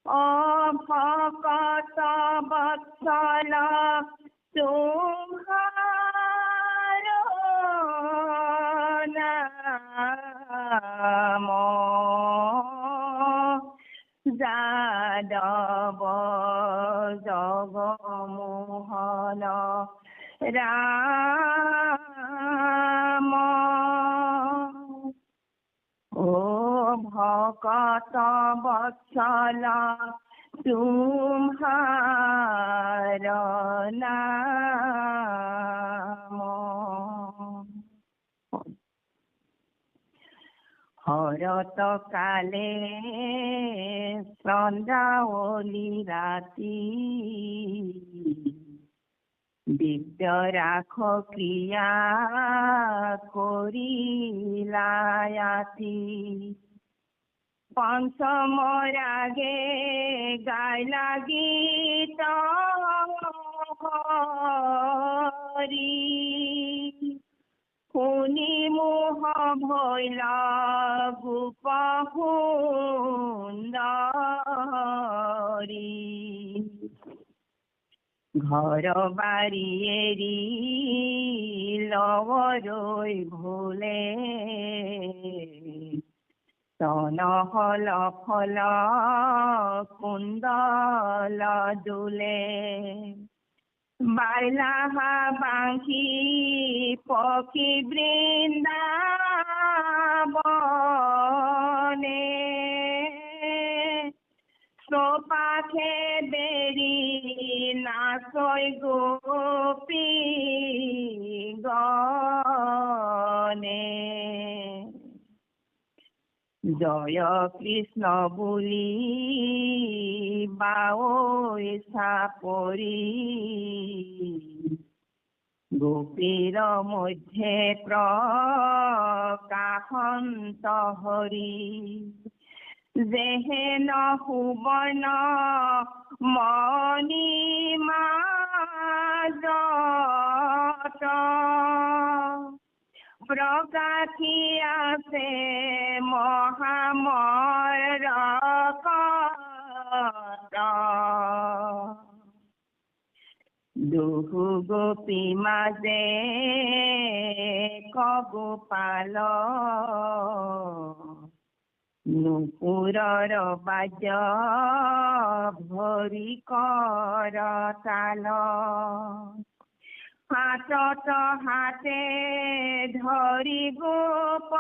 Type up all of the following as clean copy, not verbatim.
ভকত বৎসল তোমাৰ নাম যাদৱ জগমোহন রাম। ও ভকত বৎসল তোমার নাম। হরত কালে সন্ধ্যাওলি রাতি দিব্য রাখ ক্রিয়া করিলায়াতি পঞ্চম রাগে গাইলা গীত হরি শুনি মোহ ভৈল গোপ সুন্দৰী। ঘৰ বাৰী এৰি লৱৰৈ ভোলে তন হল ফল কুণ্ডল দোলে। বাইলাহা বাংশী পক্ষী বৃন্দাবনে সোপাখে বেৰি নাচই গোপী গণে। জয় কৃষ্ণ বুলি বাৱৈ চাপৰি গোপীৰ মধ্যে প্ৰকাশন্ত হৰি। যেহেন সুবৰ্ণ মণিমাজত প্ৰকাশি আছে মহামৰকত। দুহু গোপী মাজে কগোপাল নুপুৰৰ বাদ্য ভৰি কৰ তাল। হাতত হাতে ধৰি গোপনাৰী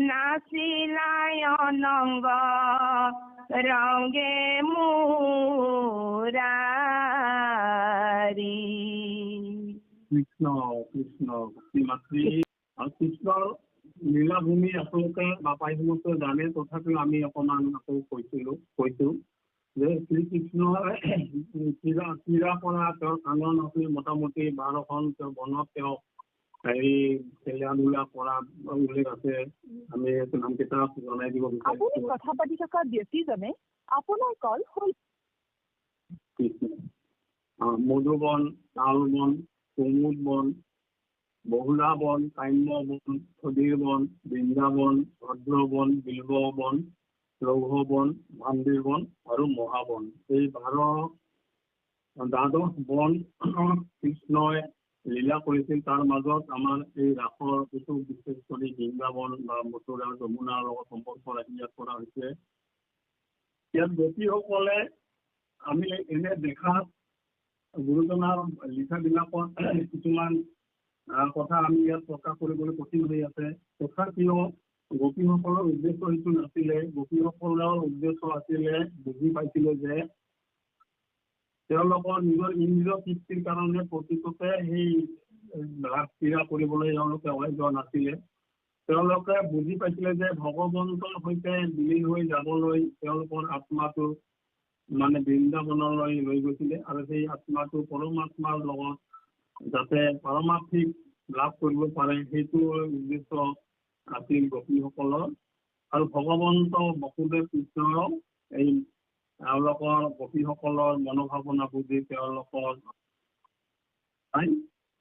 নাচিলাই অনংগ ৰংগে মুৰাৰী। কৃষ্ণ কৃষ্ণ মাতৃ কৃষ্ণৰ লীলাভূমি আপোনালোকে বা প্ৰায়সমূহে জানে, তথাপিও আমি অকণমান আকৌ কৈছো যে শ্ৰীকৃষ্ণৰ ক্ৰীড়া কৰা তেওঁৰ কানন আপুনি মোটামুটি 12খন তেওঁ বনত তেওঁ হেৰি খেলা ধূলা কৰা উল্লেখ আছে। আমি নামকেইটা জনাই দিব বিচাৰিছো। কথা পাতি থকা ব্যক্তিজনে আপোনাৰ কল হ'ল। মধুবন, তালবন, কুমুদ বন, বহুলা বন, কাম্য বন, খদিৰ বন, বৃন্দাবন, ভদ্ৰবন, বিল্ব বন, লৌহ বন, ভান্দিৰ বন আৰু মহাবন। এই 12 বন কৃষ্ণই লীলা কৰিছিল। তাৰ মাজত আমাৰ এই ৰাসৰ কিছু বিশেষ কৰি বৃন্দাবন বা মথুৰা যমুনাৰ লগত সম্পৰ্ক ৰাখি ইয়াত কৰা হৈছে। ইয়াত গোপীসকলে আমি এনে দেখাত গুৰুজনাৰ লিখাবিলাকত কিছুমান কথা আমি ইয়াত প্ৰকাশ কৰিবলৈ কঠিন হৈ আছে। তথাপিও গোপীসকলৰ উদ্দেশ্য সেইটো নাছিলে। গোপীসকলৰ উদ্দেশ্য আছিলে, বুজি পাইছিলে যে তেওঁলোকৰ নিজৰ ইন্দ্ৰিয় তৃপ্তিৰ কাৰণে প্ৰকৃততে সেই ৰাস ক্ৰীড়া কৰিবলৈ তেওঁলোকে ওলাই যোৱা নাছিলে। তেওঁলোকে বুজি পাইছিলে যে ভগৱন্তৰ সৈতে বিলীন হৈ যাবলৈ তেওঁলোকৰ আত্মাটো মানে বৃন্দাবনলৈ লৈ গৈছিলে, আৰু সেই আত্মাটো পৰমাত্মাৰ লগত যাতে পাৰমাৰ্থিক লাভ কৰিব পাৰে সেইটো উদ্দেশ্য আছিল গোপীসকলৰ। আৰু ভগৱন্ত বসুদেৱ কৃষ্ণৰ এই তেওঁলোকৰ গোপীসকলৰ মনোভাৱনা বুজি তেওঁলোকৰ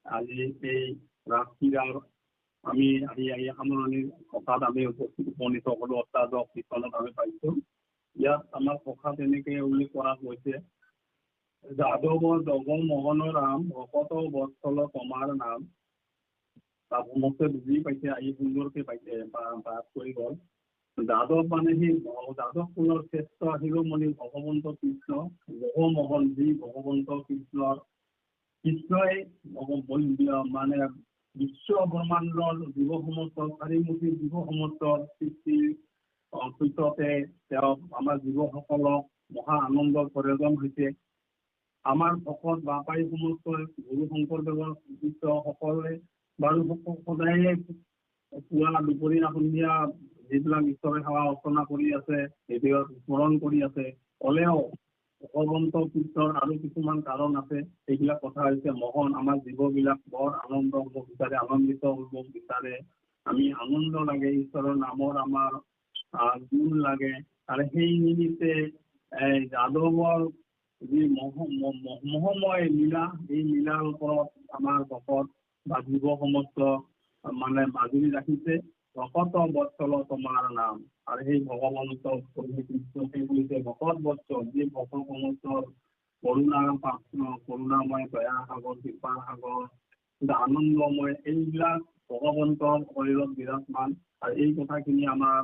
আজি এই ৰাস ক্ৰীড়াৰ আমি আহি সামৰণিৰ সভাত আমি উপনীত হ'লো। অষ্টাদশ কীৰ্তনত আমি পাইছোঁ। ইয়াত আমাৰ সভাত এনেকৈ উল্লেখ কৰা হৈছে, যাদৱ জগ মোহন ৰাম ভকত বৎসল তোমাৰ নাম। সমস্ত বুজি পাইছে, আহি সুন্দৰকে পাইছে বা পাঠ কৰি গ'ল। যাদৱ মানে সেই যাদৱ কুলৰ শ্ৰেষ্ঠ শিৰোমণি ভগৱন্ত কৃষ্ণ, জগ মোহন যি ভগৱন্ত কৃষ্ণই মানে বিশ্ব ব্ৰহ্মাণ্ডৰ জীৱ সমস্ত চাৰিমুখী জীৱ সমস্তৰ সৃষ্টিৰ পিছতে তেওঁ আমাৰ জীৱসকলক মহা আনন্দৰ প্ৰয়োজন হৈছে। আমাৰ ভকত বাপাই সমস্ত গুৰু শংকৰদেৱৰ শিষ্যসকলে বাৰু সদায়ে পুৱা দুপৰীয়া সন্ধিয়া যিবিলাক ঈশ্বৰে সেৱা অৰ্চনা কৰি আছে, সেইবিলাক স্মৰণ কৰি আছে। হ'লেও ভগৱন্ত কৃষ্ণৰ আৰু কিছুমান কাৰণ আছে। সেইবিলাক কথা হৈছে মোহন, আমাৰ জীৱবিলাক বৰ আনন্দ হ'ব বিচাৰে, আনন্দিত হ'ব বিচাৰে। আমি আনন্দ লাগে, ঈশ্বৰৰ নামৰ আমাৰ গুণ লাগে। আৰু সেই নিমিত্তে যাদৱৰ যি মহময় লীলা, এই লীলাৰ ওপৰত আমাৰ ভকত বা জীৱ সমস্ত মানে মাজুলী ৰাখিছে। ভকত বৎসল তোমাৰ নাম। আৰু সেই ভগৱন্ত কৃষ্ণকে কৈছে ভকত বৎসল, যি ভকত সমস্তৰ কৰোণাময় দয়া সাগৰ, কৃপা সাগৰ, আনন্দময়, এইবিলাক ভগৱন্তৰ শৰীৰত বিৰাজমান। আৰু এই কথাখিনি আমাৰ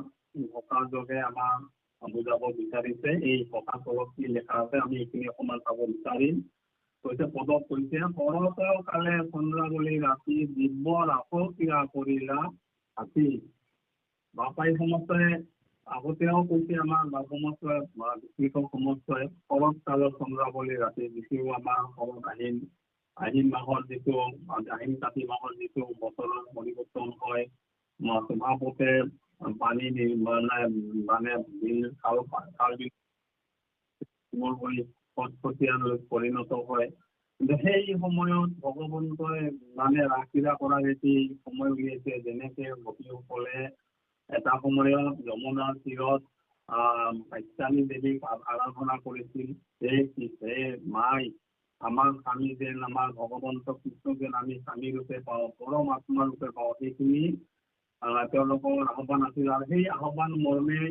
ভকা যোগে আমাৰ বুজাব বিচাৰিছে। এই ভকা তলত কি লেখা আছে আমি এইখিনি অকণমান চাব বিচাৰিম। কৈছে পদত কৈছে, শৰত কালে চন্দ্ৰাৱলী ৰাতি দিব্য ৰাস ক্ৰীড়া কৰিলা হাতী। বাপাই সমস্তই আগতেও কৈছে আমাৰ সমস্তই কৃষক সমস্তই শৰৎ কালৰ চন্দ্ৰাৱলী ৰাতি, যিটো আমাৰ শৰৎ আহিন মাহৰ যিটো আহিন কাতি মাহৰ যিটো বতৰৰ পৰিৱৰ্তন হয়, স্বভাৱতে পানী মানে বিল খাল পৰিণত হয়। কিন্তু সেই সময়ত ভগৱন্তই মানে ৰাস ক্ৰীড়া কৰাৰ এটি সময় উলিয়াইছে। যেনেকে গোপীসকলে এটা সময়ত যমুনাৰ তীৰত ভাস্যানী দেৱীক আৰাধনা কৰিছিল। সেই মাই আমাৰ স্বামী যেন, আমাৰ ভগৱন্ত কৃষ্ণ যেন আমি স্বামী ৰূপে পাওঁ, পৰম আত্মা ৰূপে পাওঁ, সেইখিনি তেওঁলোকৰ আহ্বান আছিল। আৰু সেই আহ্বান মৰ্মে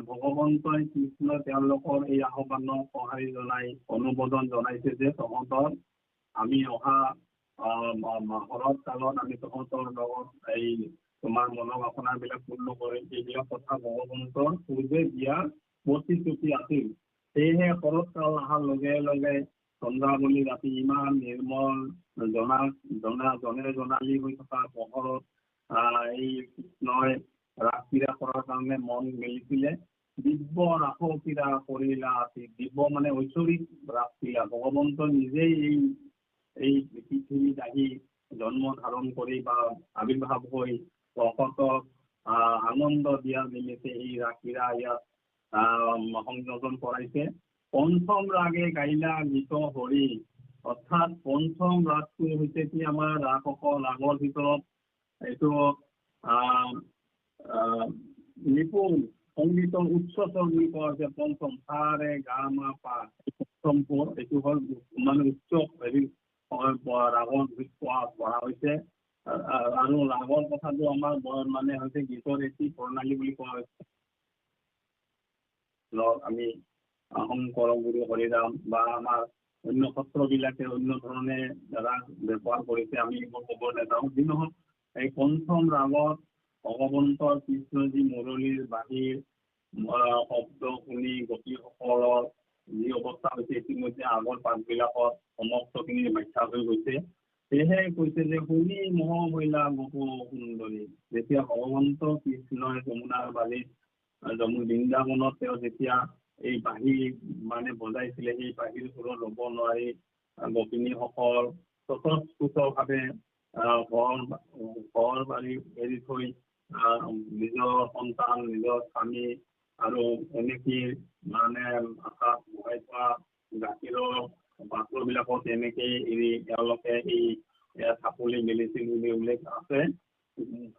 ভগৱন্তই কৃষ্ণ তেওঁলোকৰ এই আহ্বানক সঁহাৰি জনাই অনুমোদন জনাইছে যে তহঁতৰ আমি অহা শৰৎ কালত আমি তহঁতৰ লগত এই তোমাৰ মনৰ বাসনাবিলাক পূৰ্ণ কৰিম। এইবিলাক কথা ভগৱন্তৰ পূৰ্বে দিয়া প্ৰতিশ্ৰুতি আছিল। সেয়েহে শৰৎ কাল অহাৰ লগে লগে চন্দ্ৰাৱলী ৰাতি ইমান নিৰ্মল জনালী হৈ থকা পোহৰত এই কৃষ্ণই ৰাস ক্ৰীড়া কৰাৰ কাৰণে মন মেলিছিলে। দিব্য ৰাস ক্ৰীড়া কৰিলা হাতী। দিব্য মানে ঐশ্বৰিক ৰাস ক্ৰীড়া। ভগৱন্ত নিজেই এই পৃথিৱীত আহি জন্ম ধাৰণ কৰি বা আৱিৰ্ভাৱ হৈ ভকতক আনন্দ দিয়াৰ নিমিত্তে এই ৰাস ক্ৰীড়া ইয়াত সংযোজন কৰাইছে। পঞ্চম ৰাগে গাইলা গীত হৰি, অৰ্থাৎ পঞ্চম ৰাগটো হৈছে কি আমাৰ ৰাগসকল ৰাগৰ ভিতৰত এইটো নিপুণ সংগীতৰ উচ্চস্বৰ বুলি কোৱা হৈছে। পঞ্চম সা ৰে গা মা পা, পঞ্চম পদ এইটো হ'ল মানে উচ্চ হেৰি ৰাগৰ পঢ়া হৈছে। আৰু ৰাগৰ কথাটো আমাৰ মানে হৈছে গীতৰ এটি প্ৰণালী বুলি কোৱা হৈছে। আমি শংকৰ গুৰু হৰিৰাম বা আমাৰ অন্য সত্ৰবিলাকে অন্য ধৰণে ৰাগ ব্যৱহাৰ কৰিছে, আমি এইবোৰ ক'ব নাযাওঁ। যি নহওক এই পঞ্চম ৰাগত ভগৱন্তৰ কৃষ্ণজী মুৰলীৰ বাহিৰ শব্দ শুনি গোপীসকলৰ যি অৱস্থা হৈছে ইতিমধ্যে আগৰ পাঠবিলাকত সমস্তখিনি ব্যাখ্যা হৈ গৈছে। সেয়েহে কৈছে যে শুনি মহ মহিলা গপু সুন্দৰী। যেতিয়া ভগৱন্ত কৃষ্ণই যমুনাৰ বাৰীত বৃন্দাবনত তেওঁ যেতিয়া এই বাঁহী মানে বজাইছিলে, সেই বাঁহীৰ সুৰত ল'ব নোৱাৰি গোপিনীসকল স্বতঃস্ফূৰ্তভাৱে ঘৰ বাৰী এৰি থৈ নিজৰ সন্তান, নিজৰ স্বামী আৰু এনেকে মানে আশা বহাই থোৱা গাখীৰৰ পাত্ৰবিলাকত এনেকেই এৰি তেওঁলোকে এই চাপলি মেলিছিল বুলি উল্লেখ আছে।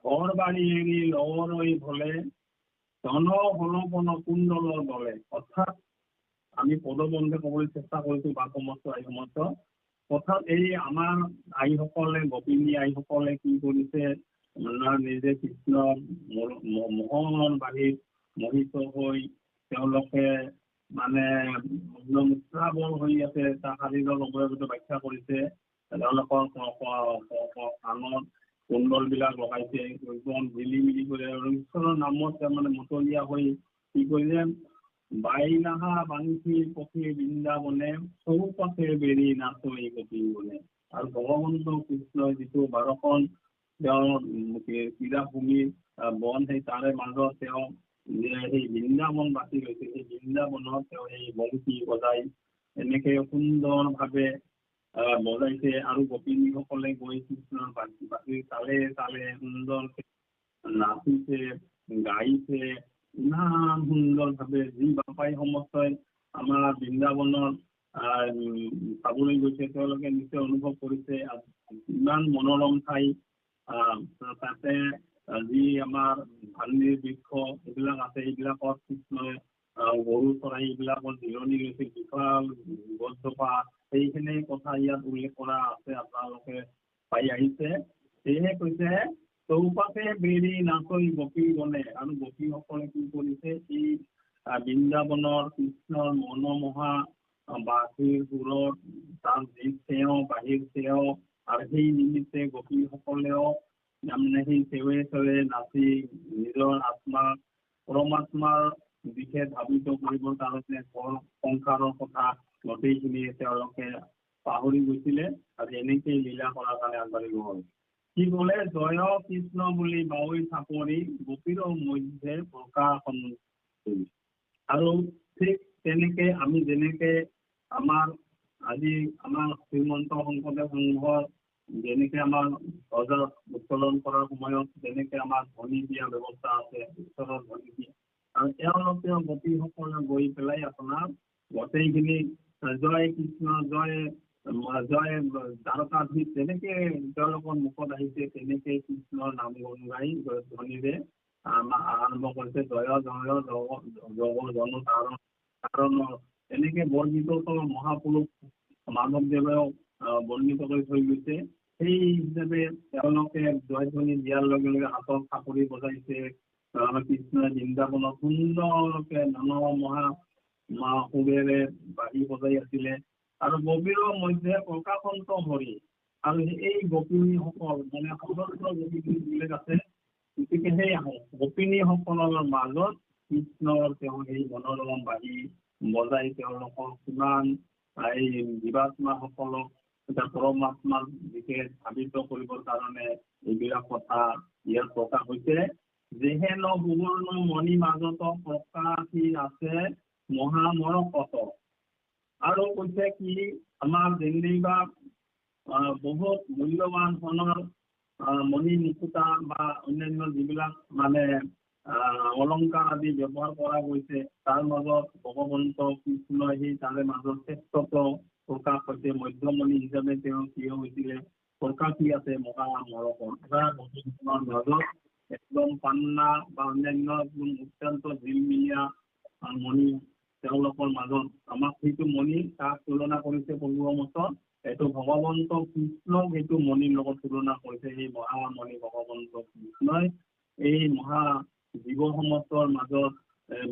ঘৰ বাৰী এৰি লৰৈ ভলে ধন হলপন কুণ্ডল দলে। অৰ্থাৎ আমি পদবন্ধে ক'বলৈ চেষ্টা কৰিছোঁ বা সমস্ত আই সমস্ত। অৰ্থাৎ এই আমাৰ আইসকলে গোপিনী আইসকলে কি কৰিছে, নিজে কৃষ্ণৰ মোহন বাহিৰ মোহিত হৈ তেওঁলোকে মানে মুদ্ৰাবল হৈ আছে তাৰ শাৰীৰৰ অৱয়ৱটো ব্যাখ্যা কৰিছে তেওঁলোকৰ কাণত কুণ্ডল বিলাক লগাইছে একদম মিলি কৰি আৰু ঈশ্বৰৰ নামত মানে মতলীয়া হৈ কি কৰিলে বাইনাহা বাংশী পক্ষী বৃন্দাবনে চৌপাশে বেৰি নাচই কপি বনে আৰু ভগৱন্ত কৃষ্ণই যিটো 12খন তেওঁৰ ক্ৰীড়াভূমি বন সেই তাৰে মাজত তেওঁ সেই বৃন্দাবন বাছি লৈছে সেই বৃন্দাবনত তেওঁ সেই বংশী বজাই এনেকে সুন্দৰভাৱে বজাইছে আৰু গোপিনীসকলে গৈ কৃষ্ণৰ বাসি তালে তালে সুন্দৰকে নাচিছে গাইছে ইমান সুন্দৰভাৱে যি বাপাই সমস্তই আমাৰ বৃন্দাবনত চাবলৈ গৈছে তেওঁলোকে নিশ্চয় অনুভৱ কৰিছে ইমান মনোৰম ঠাই তাতে যি আমাৰ ভান্দিৰ বৃক্ষ এইবিলাক আছে এইবিলাকত কৃষ্ণই গৰু চৰাই এইবিলাকত জিৰণি লৈছে বিশাল গছজোপা সেইখিনি কথা ইয়াত উল্লেখ কৰা আছে আপোনালোকে পাই আহিছে সেয়েহে কৈছে চৌপাশে বেৰি নাচই গোপী বনে আৰু গোপীসকলে কি কৰিছে এই বৃন্দাবনৰ কৃষ্ণৰ মনোমোহা বাঁহীৰ সুৰত তাৰ যি চেও বাঁহীৰ চেও আৰু সেই নিমিত্তে গোপীসকলেও তাৰমানে সেই চেৱে নাচি নিজৰ আত্মা পৰমাত্মাৰ দিশে ধাবিত কৰিবৰ কাৰণে সংসাৰৰ কথা গোটেইখিনি তেওঁলোকে পাহৰি গৈছিলে আৰু এনেকেই লীলা কৰাৰ কাৰণে আগবাঢ়িব হ'ল কি বোলে জয় কৃষ্ণ বুলি বাৱৈ চাপৰি গোপীৰ মধ্যে প্ৰকাশন আৰু ঠিক তেনেকে আমি যেনেকে আমাৰ আজি আমাৰ শ্ৰীমন্ত শংকৰদেৱ সংঘৰ যেনেকে আমাৰ বজাৰ উত্তোলন কৰাৰ সময়ত যেনেকে আমাৰ ধ্বনি দিয়া ব্যৱস্থা আছে ঈশ্বৰৰ ধ্বনি দিয়া আৰু তেওঁলোকেও গোপীসকলে গৈ পেলাই আপোনাৰ গোটেইখিনি জয় কৃষ্ণ জয় জয় দ্বাৰকাধীশ তেনেকে তেওঁলোকৰ মুখত আহিছে তেনেকে কৃষ্ণৰ নাম গুণ গাই ধ্বনিৰে আৰম্ভ কৰিছে জয় জয় জন কাৰণ এনেকে বৰগীততো মহাপুৰুষ মাধৱদেৱেও বৰ্ণিত কৰি থৈ গৈছে সেই হিচাপে তেওঁলোকে জয়ধ্বনি দিয়াৰ লগে লগে হাতত চাপৰি বজাইছে কৃষ্ণই বৃন্দাবনত সুন্দৰকে মহা সুৰেৰে বাঢ়ি বজাই আছিলে আৰু গোপীৰৰ মধ্যে প্ৰকাশন্ত হৰি আৰু এই গোপিনীসকল মানে সমগ্ৰ গোপিনী যিবিলাক আছে গতিকে সেই গোপিনীসকলৰ মাজত কৃষ্ণৰ তেওঁ সেই মনোৰম বাঢ়ি বজাই তেওঁলোকক কিমান এই জীৱাত্মাসকলক এটা পৰমাত্মাৰ দিশে ধাবিত কৰিবৰ কাৰণে এইবিলাক কথা ইয়াত প্ৰকাশ হৈছে যেহেন সুবৰ্ণ মণি মাজত প্ৰকাশী আছে মহামৰকত আৰু কৈছে কি আমাৰ যেনিবা বহুত মূল্যৱান ধৰণৰ মণি মুকুতা বা অন্যান্য যিবিলাক মানে অলংকাৰ আদি ব্যৱহাৰ কৰা গৈছে তাৰ মাজত ভগৱন্ত কৃষ্ণই সেই তাৰে মাজত শ্ৰেষ্ঠত্ব প্ৰকাশ হৈছে মধ্যমণি হিচাপে তেওঁ থিয় হৈছিলে প্ৰকাশী আছে মহামৰকৰ মাজত একদম পান্না বা অন্যান্য অত্যন্ত জিলমিলীয়া মণি তেওঁলোকৰ মাজত আমাক সেইটো মণি তাক তুলনা কৰিছে পূৰ্বৰ মতত এইটো ভগৱন্ত কৃষ্ণক সেইটো মণিৰ লগত তুলনা কৰিছে সেই মহামণি ভগৱন্ত কৃষ্ণই এই মহা জীৱ সমষ্টিৰ মাজত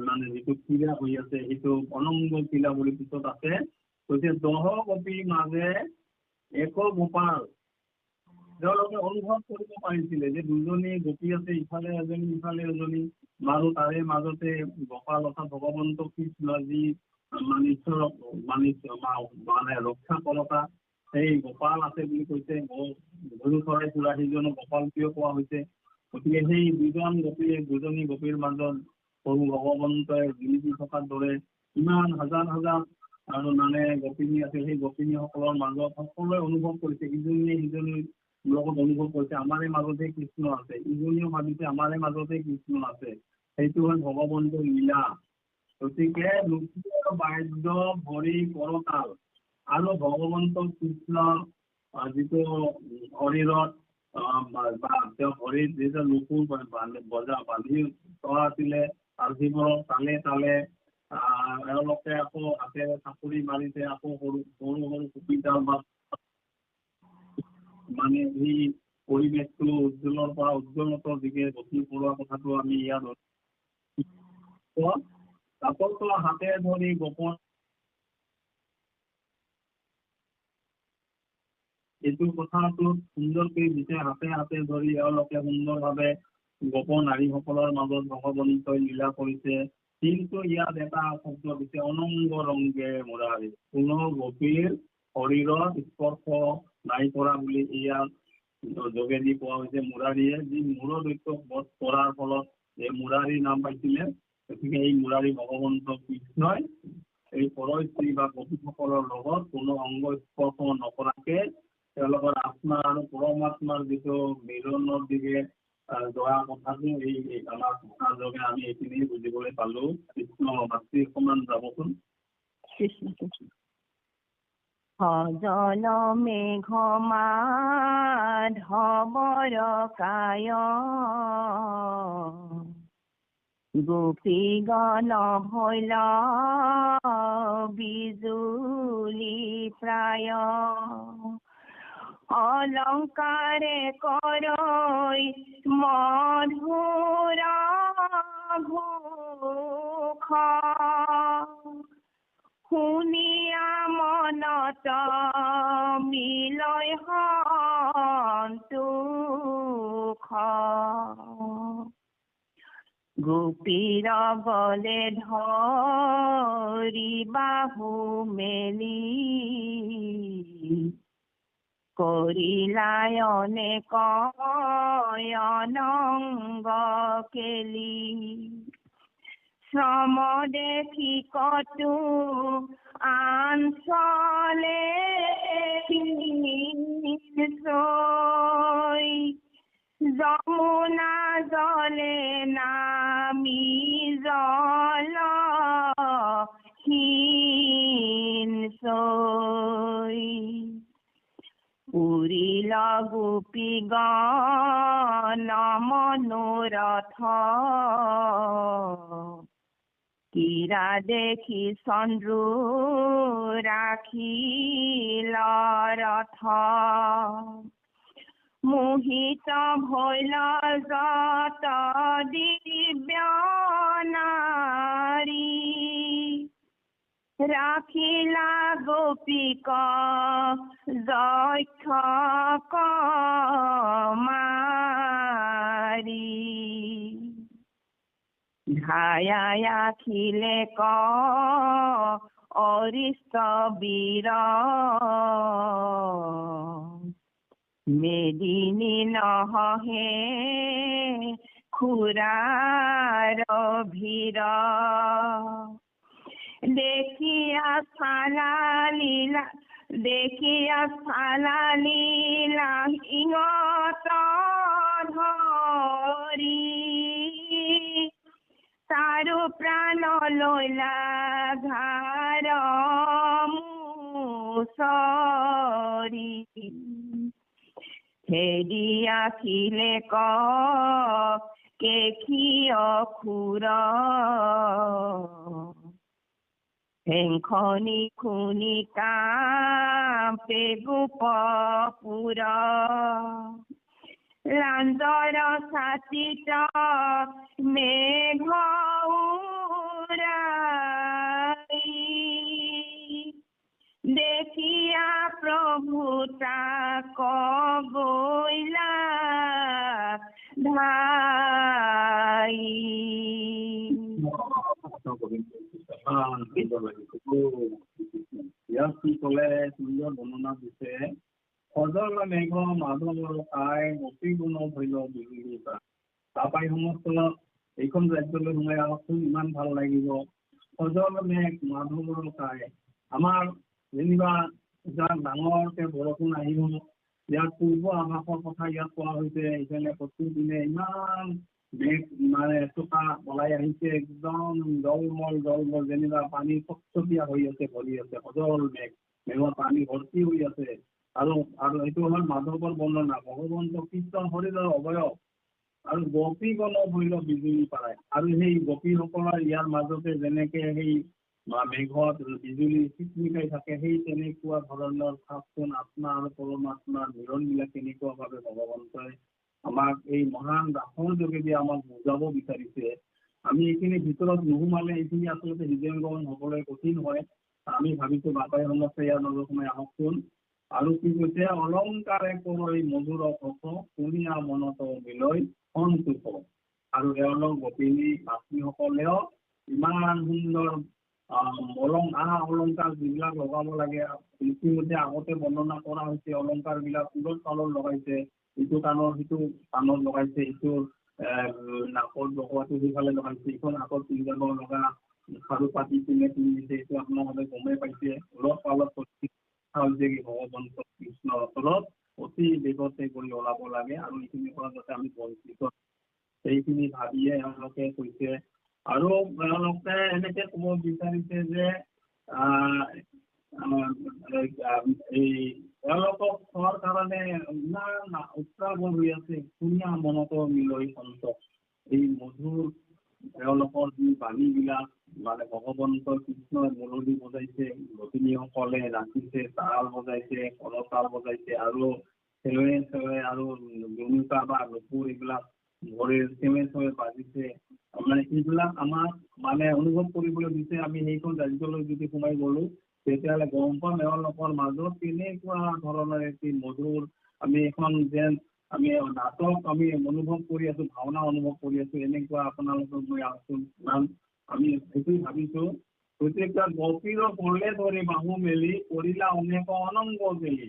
মানে যিটো ক্ৰীড়া হৈ আছে সেইটো অনংগ ক্ৰীড়া বুলি পিছত আছে কৈছে দহ গোপীৰ মাজে এক গোপাল তেওঁলোকে অনুভৱ কৰিব পাৰিছিলে যে দুজনী গোপী আছে ইফালে এজনী ইফালে এজনী আৰু তাৰে মাজতে গোপাল অৰ্থাৎ ভগৱন্ত কৃষ্ণ যি মানে ৰক্ষা কৰতা সেই গোপাল আছে বুলি কৈছে গৰু চৰাই ফুৰা সেইজনক গোপাল কিয় কোৱা হৈছে গতিকে সেই দুজনী গোপীৰ মাজত সৰু ভগৱন্তই জিলিকি থকাৰ দৰে ইমান হাজাৰ হাজাৰ আৰু মানে গোপিনী আছে সেই গোপিনীসকলৰ মাজত সকলোৱে অনুভৱ কৰিছে ইজনীয়ে সিজনীৰ লগত অনুভৱ কৰিছে আমাৰে মাজতে কৃষ্ণ আছে ইজনীও ভাবিছে আমাৰে মাজতে কৃষ্ণ আছে সেইটো হ'ল ভগৱন্তৰ লীলা গতিকে বাদ্য ভৰি কৰতাল আৰু ভগৱন্ত কৃষ্ণ যিটো শৰীৰত বা তেওঁ ভৰিত যিটো নুপুৰ বান্ধি থোৱা আছিলে আৰু সেইবোৰৰ তালে তালে এওঁলোকে আকৌ হাতেৰে চাপৰি মাৰিছে আকৌ সৰু সৰু সুবিধা বা মানে সেই পৰিৱেশটো উজ্জ্বলৰ পৰা উজ্জ্বলতৰ দিকে গতি কৰোৱা কথাটো আমি ইয়াত আচলতে হাতে ধৰি গোপন এইটো কথাটো সুন্দৰকৈ দিছে হাতে হাতে ধৰি এওঁলোকে সুন্দৰভাৱে গোপন নাৰীসকলৰ মাজত ভগৱন্তই লীলা কৰিছে। কিন্তু ইয়াত এটা শব্দ দিছে অনংগ ৰংগে মুৰাৰী, কোনো গোপীৰ শৰীৰত স্পৰ্শ নাই কৰা বুলি ইয়াত যোগেদি কোৱা হৈছে। মুৰাৰীয়ে যি মূৰদৈত্য বধ কৰাৰ ফলত এই মুৰাৰী নাম পাইছিলে, গতিকে এই মুৰাৰী ভগৱন্ত কৃষ্ণই এই পৰস্ত্ৰী বা গোপীসকলৰ লগত কোনো অংগ স্পৰ্শ নকৰাকে তেওঁলোকৰ আত্মা আৰু পৰমাত্মাৰ যিটো মিলনৰ দিকে যোৱা কথাটো এই আমাৰ ভাষাৰ যোগে আমি এইখিনি বুজিবলৈ পালো। কৃষ্ণ ভাতৃ সমান যাবচোন। সজল মেঘমাধৱৰ কায় গোপীগণ ভৈল বিজুলি প্ৰায় অলংকাৰে কৰৈ মধুৰ ভূষ শুনিয়া মনত মিলয় সন্তোষ গোপীৰ গলে ধৰি বাহু মেলি কৰিলাই অনেক অনংগ কেলি শ্ৰম দেখি কতো আঞ্চলে যমুনা জলে নামি জল হীন পুৰিল গোপীগণ মনোৰথ কিৰা দেখি চন্দ্ৰু ৰাখিল ৰথ মোহিত ভৈল যত দিব্য নাৰী ৰাখিলা গোপীক যক্ষ মাৰি ধায়াই আখিলে ক অৰিষ্ট বীৰ মেদিনী নহহে খুৰাৰ ভিৰ দেখিয়া ফালা লীলা ইঙত ধৰি তাৰো প্ৰাণ লৈলা ঘাৰ মুচৰি হেৰি আখিলে ক কেখিয় খুৰ হেংখনি খুনি কাপে গোপপুৰ লাঞ্জৰ ছাতিত মেঘ উৰাই দেখিয়া প্ৰভু তাক গৈলা ধাই ইয়াত কি কলে সুন্দৰ বৰ্ণনা দিছে সজল মেঘ মাধৱৰ কাই গোপী গুণ ভৈল বিজুলি প্ৰায়। তাৰপৰা সমস্ত এইখন ৰাজ্যলৈ সোমাই আহকচোন, ইমান ভাল লাগিব। সজল মেঘ মাধৱৰ কাই আমাৰ যেনিবা যাৰ ডাঙৰকে বৰষুণ আহিব, ইয়াত পূৰ্ব আভাসৰ কথা ইয়াত কোৱা হৈছে। ইফালে প্ৰতিদিনে ইমান মেঘ এচুকা পলাই আহিছে, একদম জলমল যেনিবা পানী চকচকীয়া হৈ আছে, ভৰি আছে, সজল মেঘৰ পানী ভৰ্তি হৈ আছে। আৰু এইটো হ'ল মাধৱৰ বৰ্ণনা, ভগৱন্ত কৃষ্ণ শৰীৰৰ অৱয়ব আৰু গোপীগণ ভৈল বিজুলী পায়। আৰু সেই গোপীসকলৰ ইয়াৰ মাজতে যেনেকে সেই বা মেঘত বিজুলী চিকমিকাই থাকে, সেই তেনেকুৱা ধৰণৰ চাওকচোন আত্মা আৰু পৰমাত্মাৰ মিলনবিলাক কেনেকুৱাভাৱে ভগৱন্তই আমাক এই মহান দাসৰ যোগেদি আমাক বুজাব বিচাৰিছে। আমি এইখিনি ভিতৰত নোসোমালে এইখিনি আচলতে হৃদয়ংগম হ'বলৈ কঠিন হয়। আমি ভাবিছো বাপাই সমস্যা ইয়াৰ নজৰসময় আহকচোন। আৰু কি কৈছে, অলংকাৰে কলৈ মধুৰ হস, শুনিয়া মনত মিলৈ সন্তোষ। আৰু এওঁলোক গোপিনী পাত্ৰীসকলেও ইমান সুন্দৰ অলংকাৰ যিবিলাক লগাব লাগে, ইতিমধ্যে আগতে বৰ্ণনা কৰা হৈছে। অলংকাৰ বিলাক পুৰত কালত লগাইছে, ইটো কাণৰ সিটো কাণত লগাইছে, ইটো নাকত লগোৱাটো সিফালে লগাইছে, ইখন হাতত পিন্ধাব লগা খাৰু পাতি পিন্ধিছে। এইটো আপোনালোকে গমেই পাইছে। পুৰত কালত হৈছে কি ভগৱন্ত কৃষ্ণৰ ওচৰত অতি বেগতে কৰি ওলাব লাগে, আৰু এইখিনি পৰা যাতে আমি বঞ্চিত, সেইখিনি ভাবিয়ে এওঁলোকে কৈছে। আৰু এওঁলোকে এনেকে ক'ব বিচাৰিছে যে এই এওঁলোকক চোৱাৰ কাৰণে ইমান উত্ৰাৱল হৈ আছে, ধুনীয়া মনত মিলৈ সন্তোষ। এই মধুৰ এওঁলোকৰ যি বাণীবিলাক, মানে ভগৱন্ত কৃষ্ণই মেলডি বজাইছে, গোপিনীসকলে নাচিছে, তাল বজাইছে, কলতাল বজাইছে, আৰু চেৱে চেৱে আৰু জুনুকা বা নুপুৰ এইবিলাক ভৰিৰ চেৱে চেৱে বাজিছে। মানে এইবিলাক আমাক মানে অনুভৱ কৰিবলৈ দিছে। আমি সেইখন ৰাজ্যলৈ যদি সোমাই গ'লো, তেতিয়াহ'লে গম পাম এওঁলোকৰ মাজত কেনেকুৱা ধৰণৰ এটি মধুৰ, আমি এখন যেন আমি নাটক আমি অনুভৱ কৰি আছো, ভাওনা অনুভৱ কৰি আছো। এনেকুৱা আপোনালোকক মই আহ্বান জনাম। আমি সেইটো ভাবিছো, প্ৰত্যেকটা গোপীৰ পৰলে ধৰি বাহু মেলি কৰিলা অনেক অনংগ মেলি।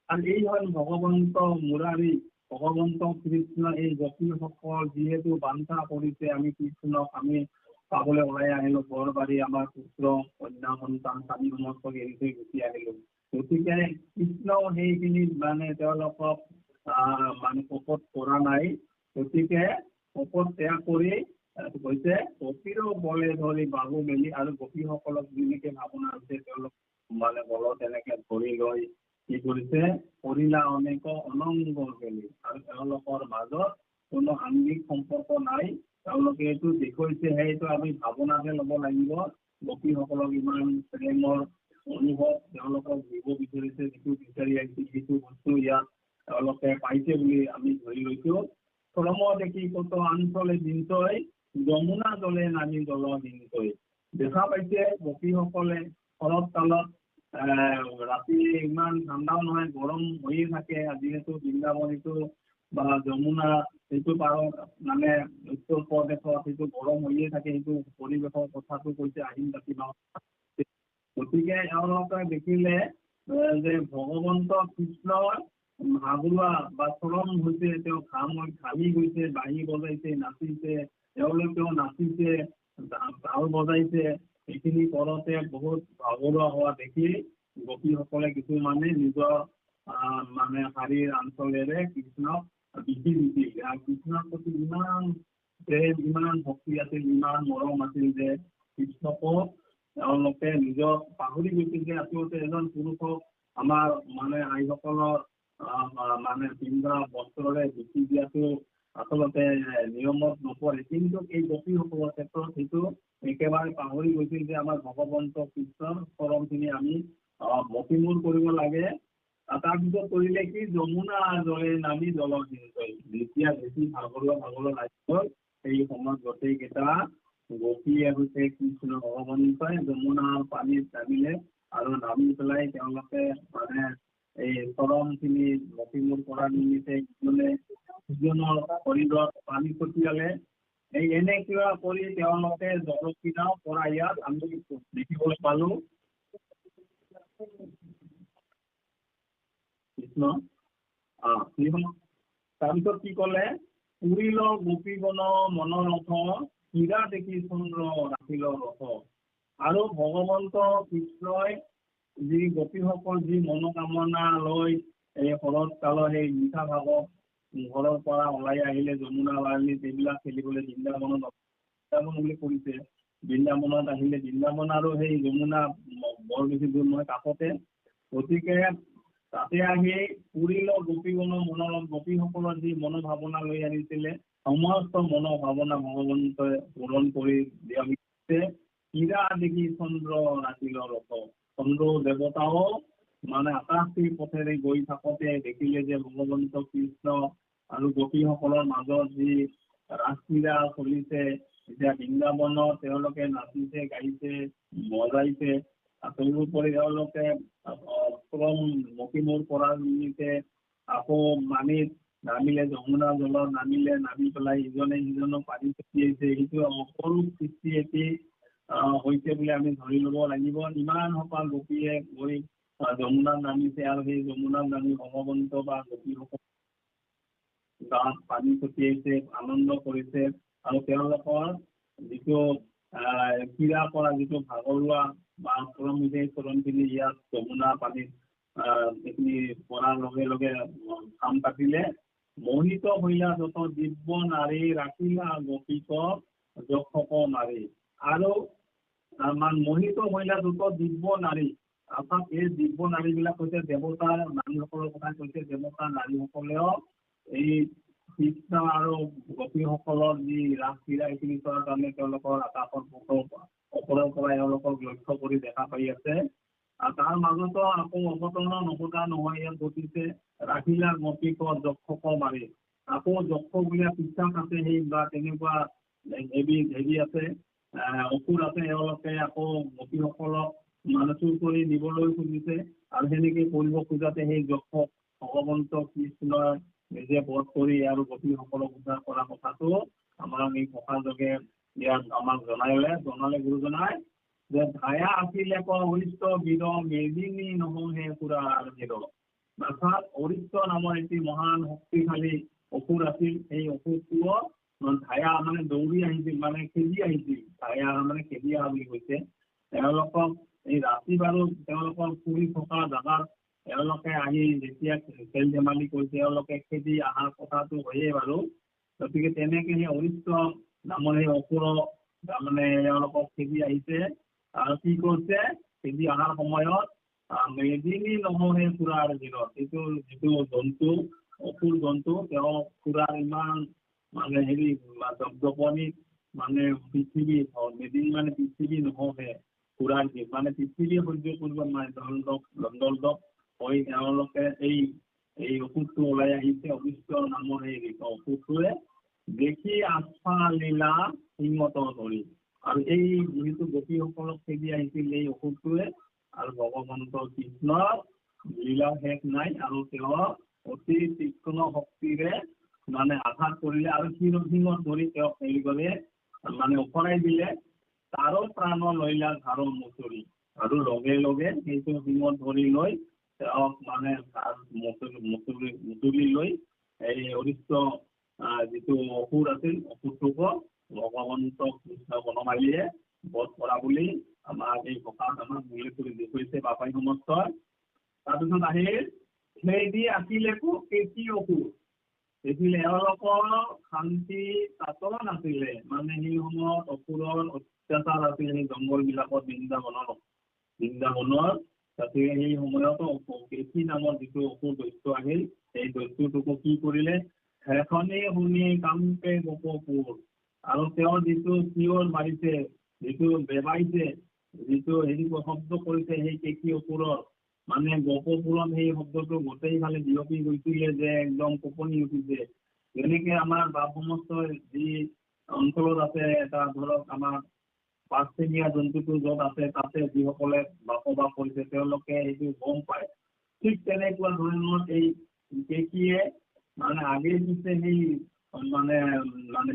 আৰু এই হ'ল ভগৱন্ত মুৰাৰী, ভগৱন্ত কৃষ্ণ। এই গোপীসকল যিহেতু বাঞ্ছা কৰিছে আমি কৃষ্ণক আমি পাবলৈ ওলাই আহিলো, ঘৰ বাৰী আমাৰ পুত্ৰ কন্যা সন্তান স্বামী সমস্ত এৰি থৈ গুচি আহিলো। গতিকে কৃষ্ণ সেইখিনি মানে তেওঁলোকক মানে শপত কৰা নাই। গতিকে শপত ত্যাগ কৰি কৈছে গোপীৰ বলে ধৰি বাহু মেলি, আৰু গোপীসকলক যেনেকে ভাৱনা আছে তেওঁলোক মানে বলত এনেকে ধৰি লৈ কি কৰিছে, কৰিলা অনেক অনংগ মেলি। আৰু তেওঁলোকৰ মাজত কোনো আংগিক সম্পৰ্ক নাই। তেওঁলোকে এইটো দেখুৱাইছে, সেইটো আমি ভাৱনাহে ল'ব লাগিব। গোপীসকলক ইমান প্ৰেমৰ অনুভৱ তেওঁলোকক দিব বিচাৰিছে, যিটো বিচাৰি আহিছে সেইটো বস্তু ইয়াত তেওঁলোকে পাইছে বুলি আমি ধৰি লৈছো। শ্ৰম দেখি কত অঞ্চলে দিনতৈ, যমুনা জলে নামি জল দিনতৈ। দেখা পাইছে গোপীসকলে শৰৎ কালত ৰাতি ইমান ঠাণ্ডাও নহয়, গৰম হৈয়ে থাকে। যিহেতু বৃন্দাবনীটো বা যমুনা সেইটো পাৰত মানে উত্তৰ প্ৰদেশত সেইটো গৰম হৈয়ে থাকে। সেইটো পৰিৱেশৰ কথাটো কৈছে আহিন কাতি মাহত। গতিকে এওঁলোকে দেখিলে যে ভগৱন্ত কৃষ্ণৰ ভাগৰুৱা বা চৰম হৈছে, তেওঁ ঘামি গৈছে, বাঁহী বজাইছে, নাচিছে, তেওঁলোকেও নাচিছে, তাল বজাইছে। এইখিনি কৰোঁতে বহুত ভাগৰুৱা হোৱা দেখি গোপীসকলে কিছুমানে নিজৰ মানে শাৰীৰ অঞ্চলেৰে কৃষ্ণক বিধি দিছিল। কৃষ্ণৰ প্ৰতি ইমান প্ৰেম, ইমান ভক্তি আছিল, ইমান মৰম আছিল যে কৃষ্ণকো তেওঁলোকে নিজক পাহৰি গৈছিল যে আচলতে এজন পুৰুষক আমাৰ মানে আইসকলৰ মানে পিন্ধা বস্ত্ৰৰে বিধি দিয়াটো আচলতে নিয়মত নপৰে। কিন্তু এই গোপীসকলৰ ক্ষেত্ৰত সেইটো একেবাৰে পাহৰি গৈছিল যে আমাৰ ভগৱন্ত কৃষ্ণৰ চৰণখিনি আমি মতিমূৰ কৰিব লাগে। তাৰপিছত কৰিলে কি, যমুনা জলে নামি জল দিনতৈ। যেতিয়া বেছি ভাগৰুৱা লাগিব, সেই সময়ত গোটেইকেইটা গোপী আৰু কৃষ্ণ ভগৱন্তই যমুনাৰ পানীত নামিলে, আৰু নামি পেলাই তেওঁলোকে মানে এই চৰণখিনি মতিমূৰ কৰাৰ নিমিত্তে ইজনৰ শৰীৰত পানী ছটিয়ালে। এই এনেকুৱা কৰি তেওঁলোকে জলক্ৰীড়াও কৰা ইয়াত আমি দেখিবলৈ পালো। কৃষ্ণ তাৰপিছত কি কলে, পুৰিল গোপীগণ মনোৰথ, হীৰা দেখি চন্দ্ৰ ৰাখিল ৰথ। আৰু ভগৱন্ত কৃষ্ণই যি গোপীসকল যি মনোকামনা লৈ এই শৰৎ কালৰ সেই নিশা ভাগত ঘৰৰ পৰা ওলাই আহিলে যমুনা বাৰ্লিত এইবিলাক খেলিবলৈ বৃন্দাবনত বুলি কৰিছে। বৃন্দাবনত আহিলে, বৃন্দাবন আৰু সেই যমুনা বৰ বেছি দূৰ নহয়, কাষতে। গতিকে তাতে আহি পুৰিল গোপীগণ মনোৰম, গোপীসকলৰ যি মনোভাৱনা লৈ আনিছিলে সমস্ত মনোভাৱনা ভগৱন্তই পূৰণ কৰি দিয়া হৈছে। হীৰা দেখি চন্দ্ৰ নাচিল ৰথ। চন্দ্ৰ দেৱতাও মানে আকাশী পথেৰে গৈ থাকোঁতে দেখিলে যে ভগৱন্ত কৃষ্ণ আৰু গোপীসকলৰ মাজত যি ৰাসলীলা চলিছে, এতিয়া বৃন্দাবনত তেওঁলোকে নাচিছে, গাইছে, বজাইছে। তদুপৰি তেওঁলোকে মকিমুৰ পৰা নিমিতে আকৌ মানিত নামিলে, যমুনা জলত নামিলে, নামি পেলাই ইজনে সিজনক পানী ছটিয়াইছে। সেইটো সকলো সৃষ্টি এটি হৈছে বুলি আমি ধৰি ল'ব লাগিব। ইমান সোপা গোপীয়ে গৈ যমুনাত নামিছে আৰু সেই যমুনাত নামি ভগৱন্ত বা গোপীসকল গাঁৱত পানী ছটিয়াইছে, আনন্দ কৰিছে। আৰু তেওঁলোকৰ যিটো ক্ৰীড়া কৰা যিটো ভাগৰুৱা বা চৰণখিনি ইয়াত যমুনা পানীত এইখিনি কৰাৰ লগে লগে কাম কাটিলে। মোহিত হইলা যত দিব্য নাৰী, ৰাখিলা গোপীক যক্ষক নাৰী। আৰু মোহিত হইলা যত দিব্য নাৰী, অৰ্থাৎ এই দিব্য নাৰীবিলাক হৈছে দেৱতাৰ নাৰীসকলৰ কথা কৈছে। দেৱতাৰ নাৰীসকলেও এই কৃষ্ণ আৰু গোপীসকলৰ যি ৰাসক্ৰীড়া এইখিনি কৰাৰ কাৰণে তেওঁলোকৰ আকাশৰ ওপৰৰ পৰা এওঁলোকক লক্ষ্য কৰি দেখা পাই আছে। আৰু তাৰ মাজতো আকৌ অঘটন নঘটা নহয় ইয়াত ঘটিছে। ৰাখিলা গোপীক যক্ষক মাৰি, আকৌ যক্ষ বুলিয়া বিশ্বাস আছে, সেই বা তেনেকুৱা হেৰি আছে, অসুৰ আছে। এওঁলোকে আকৌ গোপীসকলক চুৰ কৰি নিবলৈ খুজিছে। আৰু সেনেকে কৰিব খোজাতে সেই যক্ষক ভগৱন্ত কৃষ্ণই নিজে বধ কৰি আৰু গোপীসকলক উদ্ধাৰ কৰা কথাটো আমাক এই ভাষাৰ যোগে ইয়াত আমাক জনালে গুৰুজনাই যে ধায়া আছিলে অৰিষ্ট বীৰ মেদিনী নহহে পুৰাৰ বীৰ। অৰ্থাৎ অৰিষ্ট নামৰ এটি মহান শক্তিশালী অসুৰ আছিল। সেই অসুৰটোও ধায়া মানে দৌৰি আহিছিল, মানে খেদি আহিছিল। ধায়া মানে খেদি অহা বুলি কৈছে। তেওঁলোকক এই ৰাতি বাৰু তেওঁলোকৰ ফুৰি থকা জাগাত তেওঁলোকে আহি যেতিয়া খেল ধেমালি কৰিছে, তেওঁলোকে খেদি অহাৰ কথাটো হয়েই বাৰু। গতিকে তেনেকে সেই অৰিষ্ট নামৰ সেই অসুৰক তাৰমানে তেওঁলোকক খেদি আহিছে। আৰু কি কৰিছে, খেদি অহাৰ সময়ত মেদিনী নহহে ফুৰাৰ বীৰত, এইটো যিটো জন্তু অসুৰ জন্তু, তেওঁ ফুৰাৰ ইমান মানে হেৰি জপনি মানে পৃথিৱী মেদিনী মানে পৃথিৱী নহহে ফুৰাৰ বীৰ, মানে পৃথিৱী সহ্য কৰিব মানে দণ্ডক হৈ তেওঁলোকে এই অসুৰটো ওলাই আহিছে। অৰিষ্ট নামৰ এই অসুৰটোৱে দেখি আস্ফা লীলা সিংহত ধৰি। আৰু এই যিহেতু গোপীসকলক খেদি আহিছিল এই অসুৰটোৱে, আৰু ভগৱন্ত কৃষ্ণৰ লীলা শেষ নাই। আৰু তেওঁ অতি তীক্ষ্ণ শক্তিৰে মানে আঘাত কৰিলে আৰু সিংহত ধৰি তেওঁক হেৰি কৰি মানে ওফৰাই দিলে। তাৰো প্ৰাণ লৈলা ধাৰ মুচৰি। আৰু লগে লগে সেইটো সিংহত ধৰি লৈ তেওঁক মানে মুচৰি লৈ এই অৰিষ্ট যিটো অসুৰ আছিল, অসুৰটোকো ভগৱন্ত কৃষ্ণ বনমালীয়ে বধ কৰা বুলি আমাৰ এই ভাষাত আমাক উল্লেখ কৰি দেখুৱাইছে বাপাই সমস্তৰ। তাৰপিছত আহিল খেদি আছিলেকো কেঁচি অসুৰ। দেখিলে এওঁলোকৰ শান্তি তাতো নাছিলে, মানে সেই সময়ত অসুৰৰ অত্যাচাৰ আছিল সেই জংঘল বিলাকত বৃন্দাবনৰ। তাতে সেই সময়তো কেঁচি নামৰ যিটো অসুৰ দৈত্য আহিল, সেই দৈত্যটোকো কি কৰিলে, হেখনি শুনি কামপে গোপপুৰ। আৰু তেওঁৰ যিটো চিঞৰ মাৰিছে, যিটো বেবাইছে, যিটো হেৰি শব্দ কৰিছে সেই কেঁচি অসুৰৰ, মানে গোপপুৰত সেই শব্দটো গোটেইফালে বিয়পি গৈছিলে যে একদম কঁপনি উঠিছে। যেনেকে আমাৰ বাপ সমস্তৰ যি অঞ্চলত আছে, এটা ধৰক আমাৰ পাঁচঠেঙীয়া জন্তুটো য'ত আছে তাতে যিসকলে বসবাস কৰিছে তেওঁলোকে সেইটো গম পায়। ঠিক তেনেকুৱা ধৰণৰ এই কেঁচিয়ে মানে আগে পিছে সেই মানে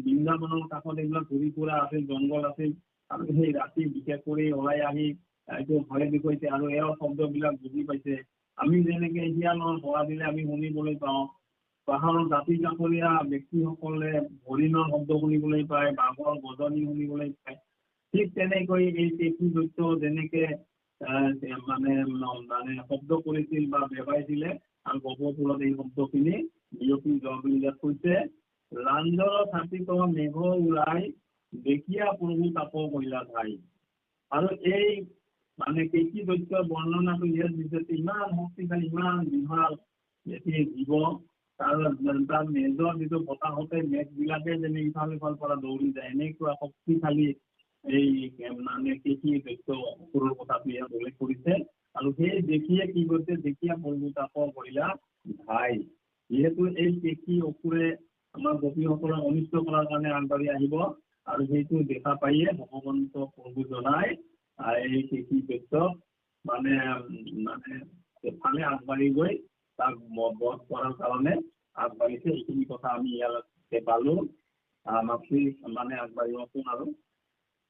বৃন্দাবনৰ কাষত এইবিলাক ঘূৰি ফুৰা আছিল, জংঘল আছিল। আৰু সেই ৰাতি বিশেষ কৰি ওলাই আহি এইটো ভয় দেখুৱাইছে আৰু এওঁৰ শব্দবিলাক বুজি পাইছে। আমি যেনেকে শিয়ালৰ হোৱা দিলে আমি শুনিবলৈ পাওঁ, পাহাৰৰ দাঁতি কাষৰীয়া ব্যক্তিসকলে হৰিণৰ শব্দ শুনিবলৈ পায়, বাঘৰ গজনি শুনিবলৈ পায়। ঠিক তেনেকৈ এই কেঁচি দৈত্য যেনেকে মানে শব্দ কৰিছিল বা বেবাইছিলে, আৰু গোপপুৰত এই শব্দখিনি বিয়পি যোৱা বুলি ইয়াত কৈছে। লাঞ্জৰ ছাতিত মেঘ উৰাই দেখিয়া প্ৰভু তাপ মহিলা ঠাই। আৰু এই মানে কেঁচি দৈত্যৰ বৰ্ণনাটো ইয়াত দিছে, ইমান শক্তিশালী, ইমান বিশাল এটি জীৱ। তাৰ মেজৰ যিটো বতাহতে মেঘবিলাকে যেনে ইফাল সিফাল পৰা দৌৰি যায়, এনেকুৱা শক্তিশালী এই মানে কৃষি দৈত্য অসুৰৰ কথা ইয়াত উল্লেখ কৰিছে আৰু সেই দেখিয়ে কি কৰিছে দেখিয়া পৰ্বতাপ কৰিলা ভাই যিহেতু এই কৃষি অসুৰে আমাৰ গোপীসকলক অনিষ্ট কৰাৰ কাৰণে আগবাঢ়ি আহিব আৰু সেইটো দেখা পাইয়ে ভগৱন্ত প্ৰভু জনাই এই কৃষি দৈত্যক মানে এফালে আগবাঢ়ি গৈ তাক বধ কৰাৰ কাৰণে আগবাঢ়িছে। এইখিনি কথা আমি ইয়াতে পালো। মাতৃ মানে আগবাঢ়িবচোন আৰু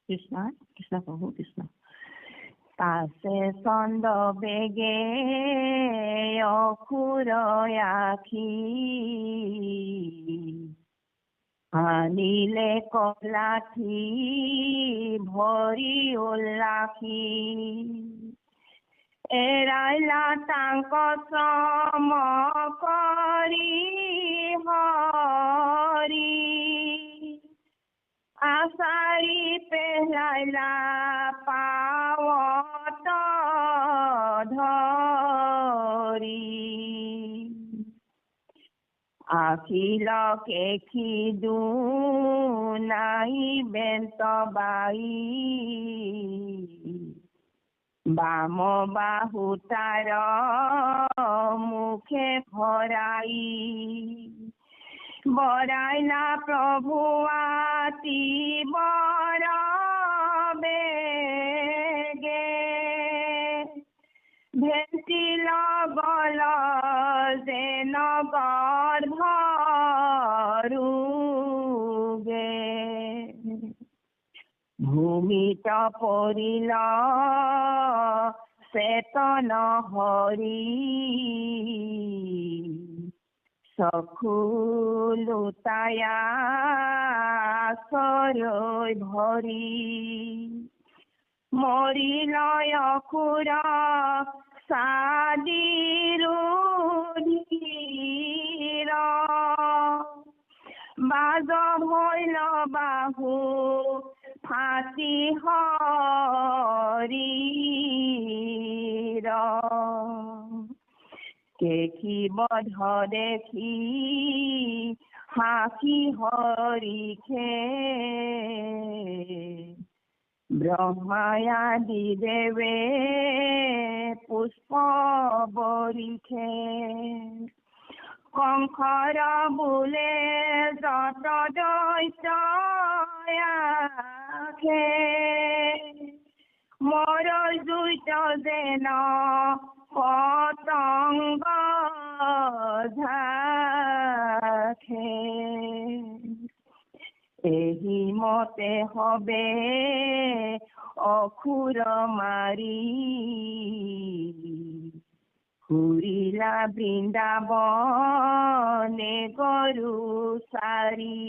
কৃষ্ণ কৃষ্ণ প্ৰভু কৃষ্ণ। তাছে চন্দ বেগে অসুৰ আখি আনিলে কলাঠি ভৰি উল্লাখি এৰাইলা তাংক শ্ৰম কৰি হৰি আচাৰি পেলাইলা পাৱত ধৰি আখিলকে খিদু নাই বেন্ত বাই বাম বাহু তাৰ মুখে ভৰাই বৰাইলা প্ৰভু আতি বৰ বেগে ভেটিল গল যেন গৰ্ভৰুগে ভূমিত পৰিল চেতন হৰি চকু লুটায়া চৰৈ ভৰি মৰিল অসুৰ চাদিৰুধিৰ বাজ ভৈল বাহু ফাটি হৰিৰ কেখি বধ দেখি হাসি হৰিখে ব্ৰহ্মায়াদি দেৱে পুষ্প বৰিখে কংসৰ বোলে যত দৈত্যয়াখে মৰ জুইত যেন পতংগ ঝাখে এহি মতে হবে অসুৰ মাৰি ঘূৰিলা বৃন্দাবনে গৰু চাৰি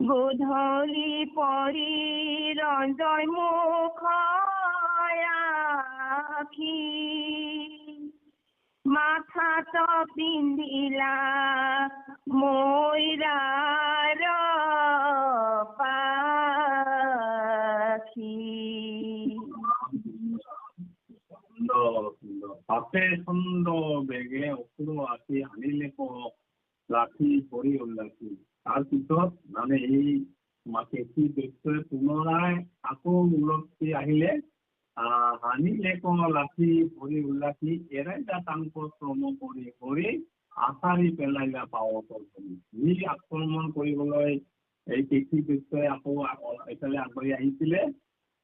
গধূলি পৰি ৰঞ্জয় মুখ আখি মাথাত পিন্ধিলা ময়ূৰাৰ পাখি। তাতে চন্দ বেগে অসুৰ আখি আনিলে লাঠি ভৰি উল্লাখি। তাৰপিছত মানে এই কেঁচি দৈত্যই পুনৰাই আকৌ উলটি আহিলে আনিলে লাঠি ভৰি উল্লাখি এৰাইলা তাংক শ্ৰম কৰি কৰি আচাৰি পেলাইলা পাৱত ধৰি। যি আক্ৰমণ কৰিবলৈ এই কেঁচি দৈত্যই আকৌ এইফালে আগবাঢ়ি আহিছিলে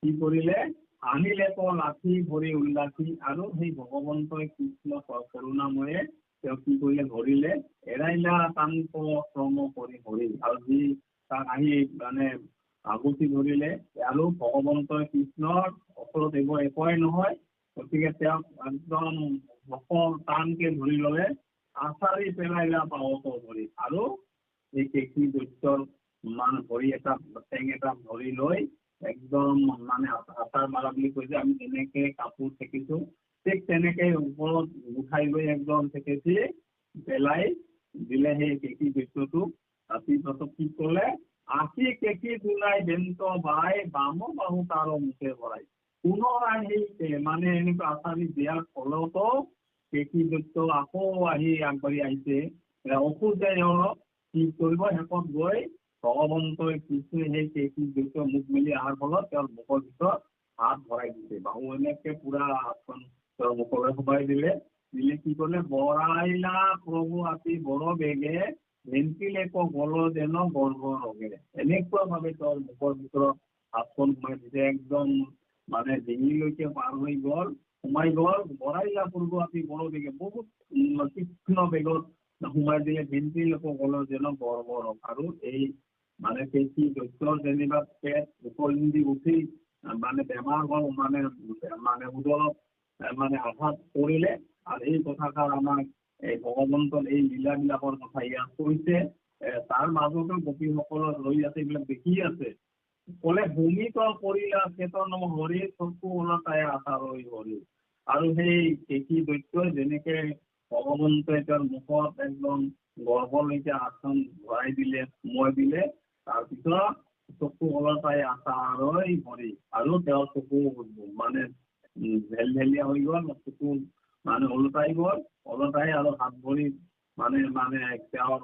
কি কৰিলে আনিলে লাঠি ভৰি উল্লাখি আৰু সেই ভগৱন্তই কৃষ্ণ কৰোণাময়ে তেওঁ কি কৰিলে ধৰিলে এৰাইলা তাংক শ্ৰম কৰি হৰি আৰু যি তাক আহি মানে আগুচি ধৰিলে আৰু ভগৱন্তই কৃষ্ণৰ ওপৰত এইবোৰ একোৱেই নহয় গতিকে তেওঁক একদম টানকে ধৰি ললে আচাৰি পেলাইলা পাৱত ধৰি আৰু এই কেঁচি দৈত্যৰ মান ভৰি এটা টেং এটা ধৰি লৈ একদম মানে আচাৰ মাৰা বুলি কৈছে আমি যেনেকে কাপোৰ থেকিছো ঠিক তেনেকে ওপৰত উঠাই লৈ একদম থেকেচি পেলাই দিলে সেই কেঁচি দৈত্যটোক। তাৰপিছত কি কলে আশী কেঁচি তোলাই বেন্ত বাই বাম বাহু তাৰ মুখে ভৰাই পুনৰাই সেই মানে এনেকুৱা আচাৰি দিয়াৰ ফলতো কেঁচি দৈত্য আকৌ আহি আগবাঢ়ি আহিছে। অসুৰ যে কি কৰিব শেষত গৈ ভগৱন্তই কৃষ্ণই সেই কেঁকী দৈত্য মুখ মেলি অহাৰ ফলত তেওঁৰ মুখৰ ভিতৰত হাত ভৰাই দিছে। বাহু এনেকে পুৰা হাতখন তেওঁৰ মুখলৈ সোমাই দিলে কি ক'লে, বৰাইলা প্ৰভু আতি বৰ বেগে ভেন্টিলেক গল যেন গৰ্ভ ৰগে। এনেকুৱা ভাৱে তেওঁৰ মুখৰ ভিতৰত হাতখন সোমাই দিছে, একদম মানে ডিঙিলৈকে পাৰ হৈ গ'ল, সোমাই গ'ল। বৰাইলা প্ৰভু আতি বৰ বেগে, বহুত তীক্ষ্ণ বেগত সোমাই দিলে, ভেন্টিলেক গল যেন গৰ্ভ ৰগ। আৰু এই মানে কেঁকী দৈত্যৰ যেনিবা পেট উকলি উঠি মানে বেমাৰ হ'ল, মানে উদৰত মানে আঘাত পৰিলে। আৰু এই কথাষাৰ আমাক এই ভগৱন্তৰ এই লীলাবিলাকৰ কথা ইয়াত কৈছে। তাৰ মাজতো গোপীসকলৰ লৈ আছে, এইবিলাক দেখি আছে। ক'লে ভূমিত কৰিলা চেতন হৰি, চকু ওলটাই আচাৰৈ হৰি। আৰু সেই কেঁকী দৈত্যই যেনেকে ভগৱন্তই তেওঁৰ মুখত একদম গৰ্ভলৈকে হাতখন ভৰাই দিলে, সোমোৱাই দিলে, তাৰপিছত চকু ওলটাই আচাৰৈ হৰি। আৰু তেওঁৰ চকু মানে ভেলভেলীয়া হৈ গ'ল, চকু মানে ওলটাই গ'ল, ওলটাই আৰু হাত ভৰি মানে তেওঁৰ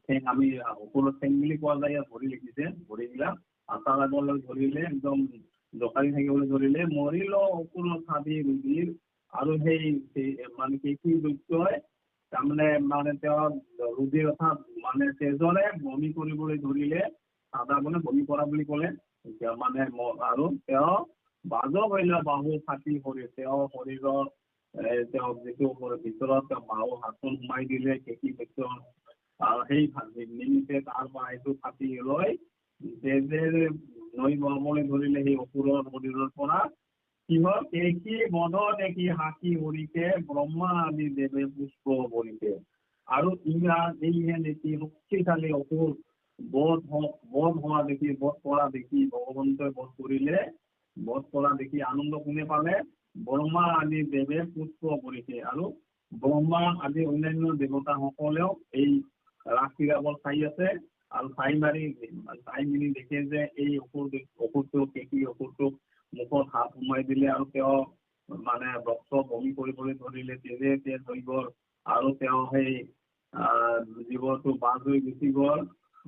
ঠেং, আমি সকলো ঠেং বুলি কোৱা যায়, ইয়াত ভৰি লিখিছে, ভৰিবিলাক আচাৰ আগলৈ ধৰিলে, একদম জোকাৰি থাকিবলৈ ধৰিলে, মৰিল অকুল খাবি ৰুধিৰ। আৰু সেই মানে কেঁকী দৈত্যই তাৰমানে তেওঁৰ ৰুধিৰ অৰ্থাৎ মানে তেজৰে বমি কৰিবলৈ ধৰিলে। সাদা মানে বমি কৰা বুলি ক'লে মানে। আৰু তেওঁ বাজ কৰিলে বাহু ফাটি শৰীৰ, তেওঁৰ শৰীৰৰ তেওঁ যিটো ভিতৰত তেওঁ বাহু হাতখন সোমাই দিলে কেঁকী দৈত্যৰ, সেই নিমিতে তাৰ পৰা সেইটো ফাটি লৈ তেজেৰে নৈ ববলৈ ধৰিলে। সেই অসুৰৰ শৰীৰৰ পৰা কি হ'ল, কেঁকী বধ দেখি হাসি হৰিকে, ব্ৰহ্মা আদি দেৱে পুষ্প ভৰিকে। আৰু এইহে দেখি শক্তিশালী অসুৰ বধ হোৱা দেখি, বধ কৰা দেখি ভগৱন্তই বধ কৰিলে। বধ কৰা দেখি আনন্দ কোনে পালে, ব্ৰহ্মা আদি দেৱে পুষ্প ভৰিকে। আৰু ব্ৰহ্মা আদি অন্যান্য দেৱতাসকলেও এই ৰাসক্ৰীড়াবোৰ চাই আছে। আৰু চাই মেলি দেখে যে এই অসুৰটোক কেঁকী অসুৰটোক মুখত হাত সোমাই দিলে, আৰু তেওঁ মানে ৰক্ত বমি কৰিবলৈ ধৰিলে, তেজ হৈ গ'ল। আৰু তেওঁ সেই জীৱটো বাজ হৈ গুচি গ'ল।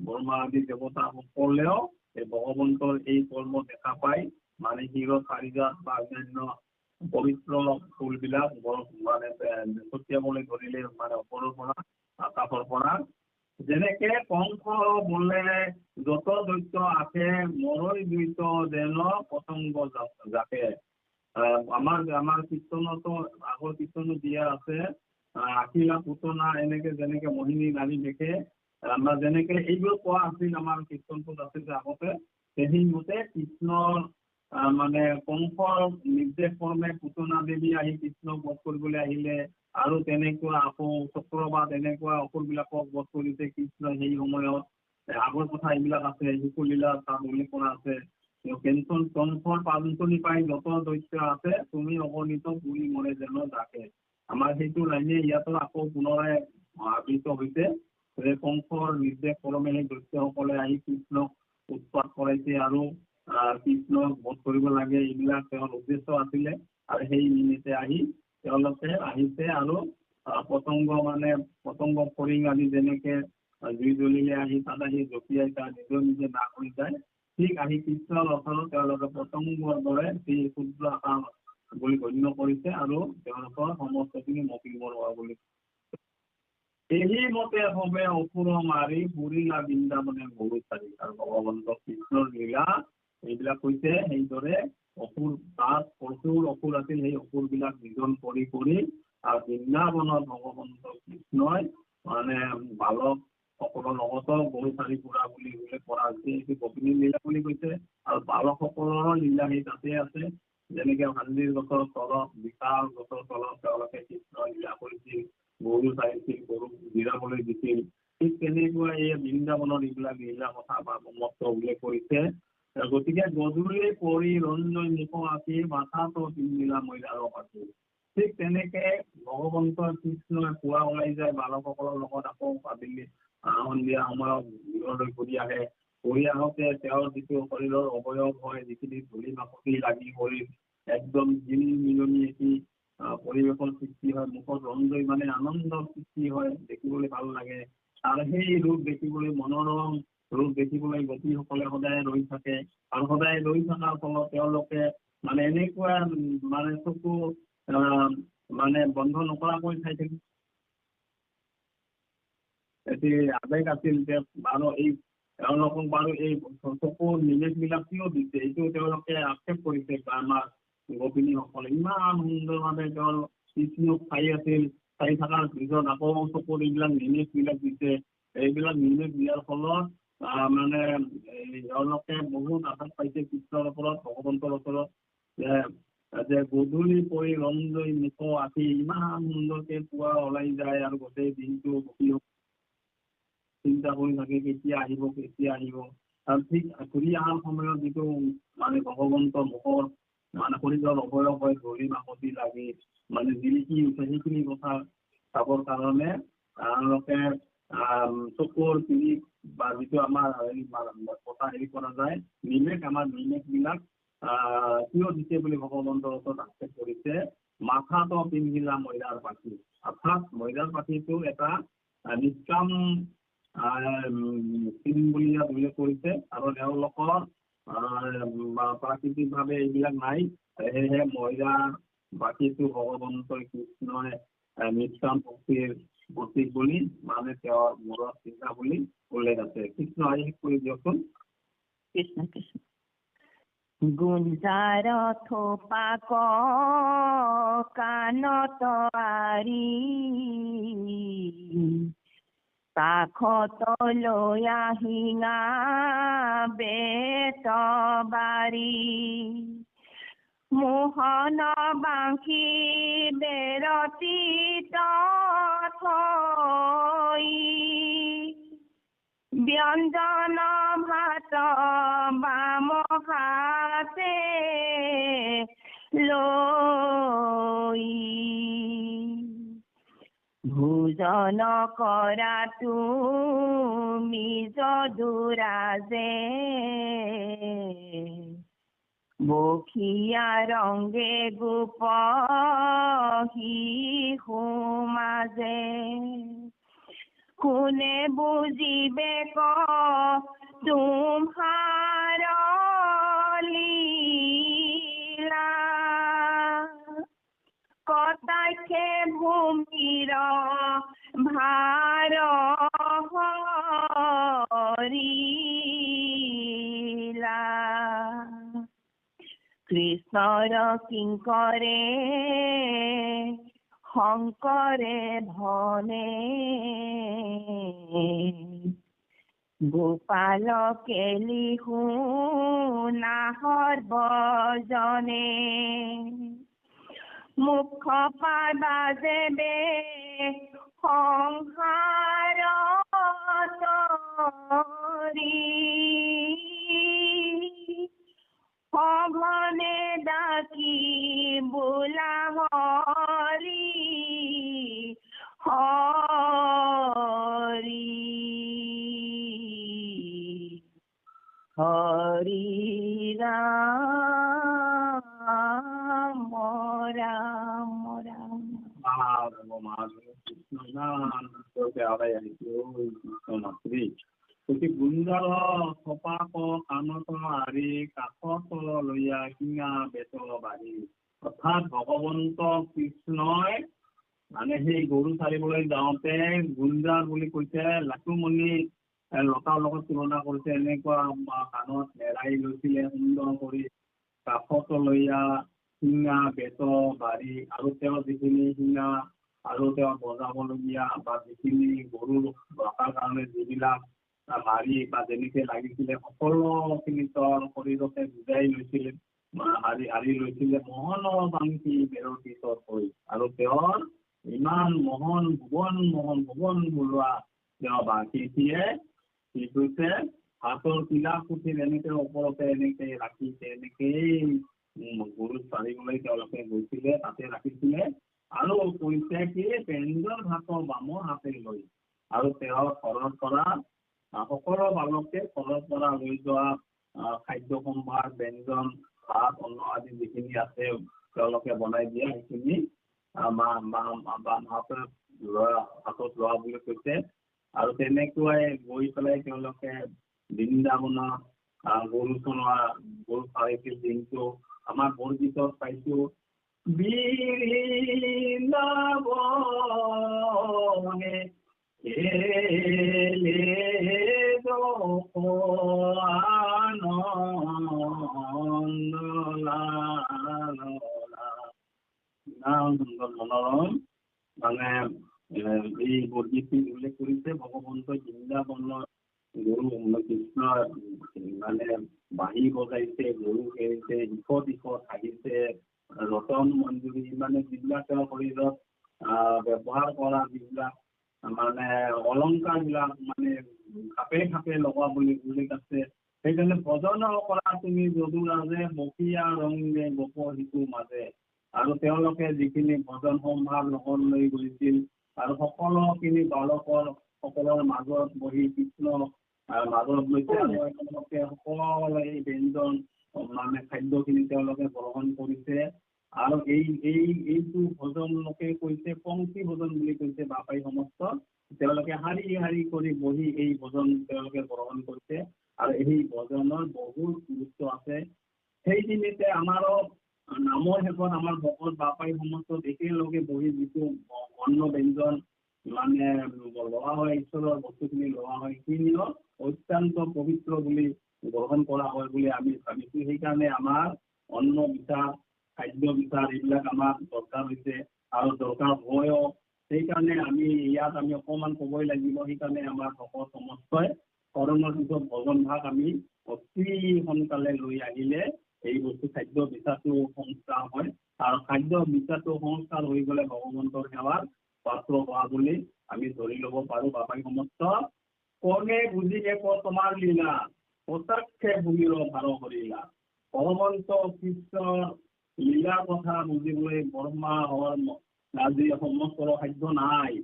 ব্ৰহ্মা আদি দেৱতাসকলেও এই ভগৱন্তৰ এই কৰ্ম দেখা পাই মানে শিৰত পাৰিজাত বা অন্যান্য পবিত্ৰ ফুলবিলাক মানে ছটিয়াবলৈ ধৰিলে, মানে ওপৰৰ পৰা আকাশৰ পৰা। যেনেকে কংস বোলে যত দৈত্য আছে, মৰৈ দৈত্য যেন পতংগ জাকে। আমাৰ কীৰ্তনতো আগৰ কীৰ্তনো দিয়া আছে, আখিলা পুতনা এনেকে যেনেকে মোহিনী নাৰী দেখে, আমাৰ যেনেকে এইবোৰ কোৱা আছিল আমাৰ কীৰ্তনটোত আছিল যে আগতে, সেই মতে কৃষ্ণৰ মানে কংসৰ নিৰ্দেশ ক্ৰমে পুতনা দেৱী আহি কৃষ্ণক বধ কৰিবলৈ আহিলে। আৰু তেনেকুৱা আকৌ চক্ৰবাদ এনেকুৱা অসুৰবিলাকক বধ কৰিছে কৃষ্ণই সেই সময়ত। আগৰ কথা এইবিলাক আছে, শিশুলীলা তাত উল্লেখ কৰা আছে। কংসৰ পাঞ্চনি পাই যত দৈত্য আছে, তুমি অগণিত পুৰি মৰে যেন জাকে। আমাৰ সেইটো লাইনে ইয়াতো আকৌ পুনৰাই আবৃত হৈছে যে কংসৰ নিৰ্দেশ ক্ৰমে সেই দৈত্যসকলে আহি কৃষ্ণক উৎপাত কৰাইছে আৰু কৃষ্ণক বধ কৰিব লাগে, এইবিলাক তেওঁৰ উদ্দেশ্য আছিলে। আৰু সেই নিমিত্তে আহি তেওঁলোকে আহিছে। আৰু পতংগ ফৰিং আদি যেনেকে জুই জ্বলিলে আহি তাত আহি জঁপিয়াই তাত নিজে নাশ হৈ যায়, ঠিক আহি কৃষ্ণৰ ওচৰত তেওঁলোকে পতংগৰ দৰে সেই ক্ষুদ্ৰ আকাৰ বুলি গণ্য কৰিছে আৰু তেওঁলোকৰ সমস্তখিনি মকিব হোৱা বুলি। এই মতে হবে অসুৰ মাৰি ফুৰিলা বৃন্দাবনে গৰু চাৰি। আৰু ভগৱন্ত কৃষ্ণৰ লীলা এইবিলাক হৈছে সেইদৰে অসুৰ আছিল, সেই অসুৰবিলাক নিধন কৰি আৰু বৃন্দাবনত ভগৱন্ত কৃষ্ণই মানে বালক সকলৰ লগতো গৰু চাৰি ফুৰা বুলি উল্লেখ কৰা হৈছে। এইটো গোপিনী লীলা বুলি কৈছে। আৰু বালকসকলৰো লীলা সেই তাতে আছে, যেনেকে হান্দিৰ গছৰ তলত, বিশাল গছৰ তলত তেওঁলোকে কৃষ্ণ লীলা কৰিছিল, গৰু চাৰিছিল, গৰুক জিৰাবলৈ দিছিল। ঠিক তেনেকুৱা এই বৃন্দাবনৰ এইবিলাক লীলা কথা বা ব্ৰহ্মত্ব উল্লেখ কৰিছে। গতিকে গধূলি পৰি ৰঞ্জয় মুখ আঁকি মাথাটো তিনিলা মহিলাৰ পাতি। ঠিক তেনেকে ভগৱন্তৰ কৃষ্ণই পুৱা ওলাই যায় বালকসকলৰ লগত, আকৌ আবেলি সন্ধিয়া সময়ত ঘূৰি আহে। ঘূৰি আহোঁতে তেওঁৰ যিটো শৰীৰৰ অৱয়ৱ হয়, যিখিনি ধূলি মাকতি লাগি শৰীৰ একদম মিলনি এটি পৰিৱেশৰ সৃষ্টি হয়, মুখত ৰঞ্জয় মানে আনন্দৰ সৃষ্টি হয়, দেখিবলৈ ভাল লাগে। আৰু সেই ৰূপ দেখিবলৈ মনোৰম ৰ'দ দেখিবলৈ গোপীসকলে সদায় ৰৈ থাকে আৰু সদায় ৰৈ থকাৰ ফলত তেওঁলোকে মানে এনেকুৱা মানে চকু মানে বন্ধ নকৰাকৈ চাই থাকে। এটি আবেগ আছিল যে বাৰু এই তেওঁলোকক বাৰু এই চকুৰ নিৰ্দেশবিলাক কিয় দিছে এইটো তেওঁলোকে আক্ষেপ কৰিছে আমাৰ গোপিনীসকলে। ইমান সুন্দৰভাৱে তেওঁৰ কৃষ্ণক চাই আছিল, চাই থকাৰ পিছত আকৌ চকুৰ এইবিলাক নিৰ্দেশবিলাক দিছে। এইবিলাক নিৰ্দেশ দিয়াৰ ফলত মানে তেওঁলোকে বহুত আঘাত পাইছে কৃষ্ণৰ ওপৰত, ভগৱন্তৰ ওপৰত যে গধূলি পৰি ৰঞ্জয় মুখ আহি ইমান সুন্দৰকে পুৱা ওলাই যায় আৰু গোটেই দিনটো চিন্তা কৰি থাকে কেতিয়া আহিব। আৰু ঠিক ঘূৰি অহাৰ সময়ত যিটো মানে ভগৱন্ত মুখৰ মানে শৰীৰৰ অৱয়ব হৈ ঘূৰি মাকতি লাগি মানে জিলিকি উঠে, সেইখিনি কথা চাবৰ কাৰণে তেওঁলোকে চকুৰ পিৰিত বা যিটো আমাৰ কথা হেৰি কৰা যায় নিমেষবিলাক কিয় দিছে বুলি ভগৱন্তৰ ওচৰত আক্ষেপ কৰিছে। মাথাটো পিন্ধিলা ময়দাৰ পাখি, অৰ্থাৎ ময়দাৰ পাখিটো এটা নিষ্কাম বুলি উল্লেখ কৰিছে আৰু তেওঁলোকৰ প্ৰাকৃতিকভাৱে এইবিলাক নাই। সেয়েহে ময়দাৰ বাকীটো ভগৱন্তই কৃষ্ণই নিষ্কাম ভক্তিৰ প্ৰতীক বুলি মানে তেওঁৰ মূৰত চিন্তা বুলি উল্লেখ আছে। কৃষ্ণ আহি কৰি দিয়কচোন। কৃষ্ণ কৃষ্ণ। গুঞ্জাৰ থোপাক কাণত আৰি কাষত লৈ আহিঙা বেত বাৰী মোহন বাংশী বেৰতি থৈ ব্যঞ্জন ভাত বাম হাতে লৈ ভোজন কৰাটো যদুৰাজে বখীয়া ৰংগে গোপ শিশু মাজে কোনে বুজিবে তোমাৰ লীলা কটাক্ষে ভূমিৰ ভাৰ হৰিলা কৃষ্ণৰ কিংকৰে শংকৰে ধনে গোপালকে লিহু নাহৰ বজনে মুখ পাবাজে বে সংসাৰ সঘনে ডাকি বোলা হৰি হৰি হৰি ৰাম ৰাম ৰাম। গুঞ্জাৰ থপাক কাণত আৰি কাষত লৈয়া শিঙা বেত বাঢ়ি, অৰ্থাৎ ভগৱন্ত কৃষ্ণই মানে সেই গৰু চাৰিবলৈ যাওঁতে গুঞ্জাৰ বুলি কৈছে, লাটুমণি লতাৰ লগত তুলনা কৰিছে। এনেকুৱা কাণত এৰাই লৈছিলে সুন্দৰ কৰি, কাষত লৈয়া শিঙা বেত বাঢ়ি আৰু তেওঁ যিখিনি শিঙা আৰু তেওঁ বজাবলগীয়া বা যিখিনি গৰুৰ ৰখাৰ কাৰণে যিবিলাক মাৰি বা যেনেকে লাগিছিলে সকলোখিনি তেওঁৰ শৰীৰতে বুজাই লৈছিলে, আৰি লৈছিলে মোহন বাংশী বেৰতি হৈ। আৰু তেওঁৰ ইমান ভুৱন বোলোৱা তেওঁ বাংশীটিয়ে কি কৈছে হাতৰ কিলা পুথিৰ এনেকে ওপৰতে এনেকে ৰাখিছে, এনেকেই গৰু চাৰিবলৈ তেওঁলোকে গৈছিলে, তাতে ৰাখিছিলে আৰু কৈছে কি ব্যঞ্জন ভাত বামৰ হাতে লৈ। আৰু তেওঁৰ ঘৰৰ পৰা সকলো বালকে ঘৰৰ পৰা লৈ যোৱা খাদ্য সম্ভাৰ, ব্যঞ্জন, ভাত, অন্ন আদি যিখিনি আছে তেওঁলোকে বনাই দিয়ে, সেইখিনি হাতত লোৱা বুলি কৈছে। আৰু তেনেকুৱাই গৈ পেলাই তেওঁলোকে বৃন্দাবনত গৰু চলোৱা গৰু চাৰিছিল দিনটো আমাৰ বৰগীতত পাইছোঁ বৃন্দাবনে এলে মনোৰম মানে এই বৰগীতটি উল্লেখ কৰিছে ভগৱন্তই বৃন্দাবনৰ গৰু কৃষ্ণ মানে বাঁহী বজাইছে গৰু খেলিছে ইষত ইষত হাঁহিছে ৰতন মঞ্জুৰী মানে যিবিলাক তেওঁৰ শৰীৰত ব্যৱহাৰ কৰা যিবিলাক মানে অলংকাৰ বিলাক মানে খাপে খাপে লগোৱা বুলি উল্লেখ আছে সেইকাৰণে ভজন কৰা তুমি যদু ৰাজে বকীয়া ৰংগে গোপ শিশু মাজে আৰু তেওঁলোকে যিখিনি ভজন সম্ভাৰ লগত লৈ গৈছিল আৰু সকলোখিনি বালকৰ সকলৰ মাজত বহি কৃষ্ণ মাজত লৈছে আৰু তেওঁলোকে সকলো এই ব্যঞ্জন মানে খাদ্যখিনি তেওঁলোকে গ্ৰহণ কৰিছে আৰু এইটো ভজন লোকে কৈছে পংক্তি ভজন বুলি কৈছে বাপাই সমস্ত তেওঁলোকে শাৰী শাৰী কৰি বহি এই ভজন তেওঁলোকে গ্ৰহণ কৰিছে আৰু এই ভজনৰ বহুত গুৰুত্ব আছে সেইখিনিতে আমাৰো নামৰ শেষত আমাৰ ভকত বাপাই সমস্ত একেলগে বহি যিটো অন্ন ব্যঞ্জন মানে লোৱা হয় ঈশ্বৰৰ বস্তুখিনি লোৱা হয় সেইখিনিও অত্যন্ত পবিত্ৰ বুলি গ্ৰহণ কৰা হয় বুলি আমি ভাবিছোঁ সেইকাৰণে আমাৰ অন্ন বিচাৰ খাদ্য বিচাৰ এইবিলাক আমাৰ দৰকাৰ হৈছে আৰু দৰকাৰ হয়ও সেইকাৰণে আমি ইয়াত আমি অকণমান ক'বই লাগিব সেইকাৰণে আমাৰ ভকত সমস্তই কৰণৰ পিছত ভজন ভাগ আমি অতি সোনকালে লৈ আহিলে এই বস্তু খাদ্য বিচাৰটো সংস্কাৰ হয় আৰু খাদ্য বিচাৰটো সংস্কাৰ হৈ গ'লে ভগৱন্তৰ সেৱাৰ পাত্ৰ হোৱা বুলি আমি ধৰি ল'ব পাৰোঁ বাপাই সমস্ত কণে বুজিলে তোমাৰ লীলা প্ৰত্যক্ষে ভূমিৰ ভাৰ কৰিলা ভগৱন্ত কৃষ্ণৰ লীলাৰ কথা বুজিবলৈ ব্ৰহ্মা আজি সমস্ত সাধ্য নাই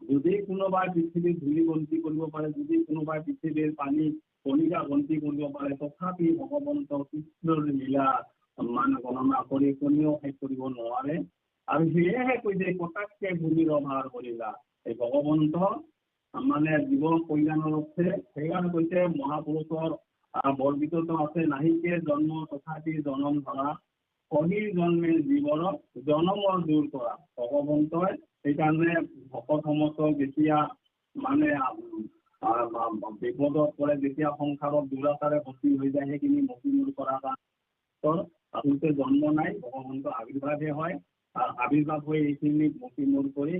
যদি কোনোবাই পৃথিৱীৰ ধূলি গন্তি কৰিব পাৰে যদি কোনোবাই পৃথিৱীৰ পানী কণিকা গন্তি কৰিব পাৰে তথাপি ভগৱন্ত কৃষ্ণৰ লীলা মানে গণনা কৰি কোনেও শেষ কৰিব নোৱাৰে আৰু সেয়েহে কৈছে প্ৰত্যক্ষে ভূমিৰ ভাৰ কৰিলা এই ভগৱন্ত মানে জীৱ কল্যাণৰ অৰ্থে সেইকাৰণে কৈছে মহাপুৰুষৰ বৰগীততো আছে নাহিকে জন্ম তথাপি জনম ধৰা কলিৰ জন্মে জীৱৰ জনমৰ দূৰ কৰা ভগৱন্তই সেইকাৰণে ভকত সমস্তক যেতিয়া মানে বিপদত পৰে যেতিয়া সংসাৰত দুৰাচাৰে ভৰ্তি হৈ যায় সেইখিনি মতিমূৰ কৰা আচলতে জন্ম নাই ভগৱন্ত আৱিৰ্ভাৱহে হয় আৰু আৱিৰ্ভাৱ হৈ এইখিনি মতিমূৰ কৰি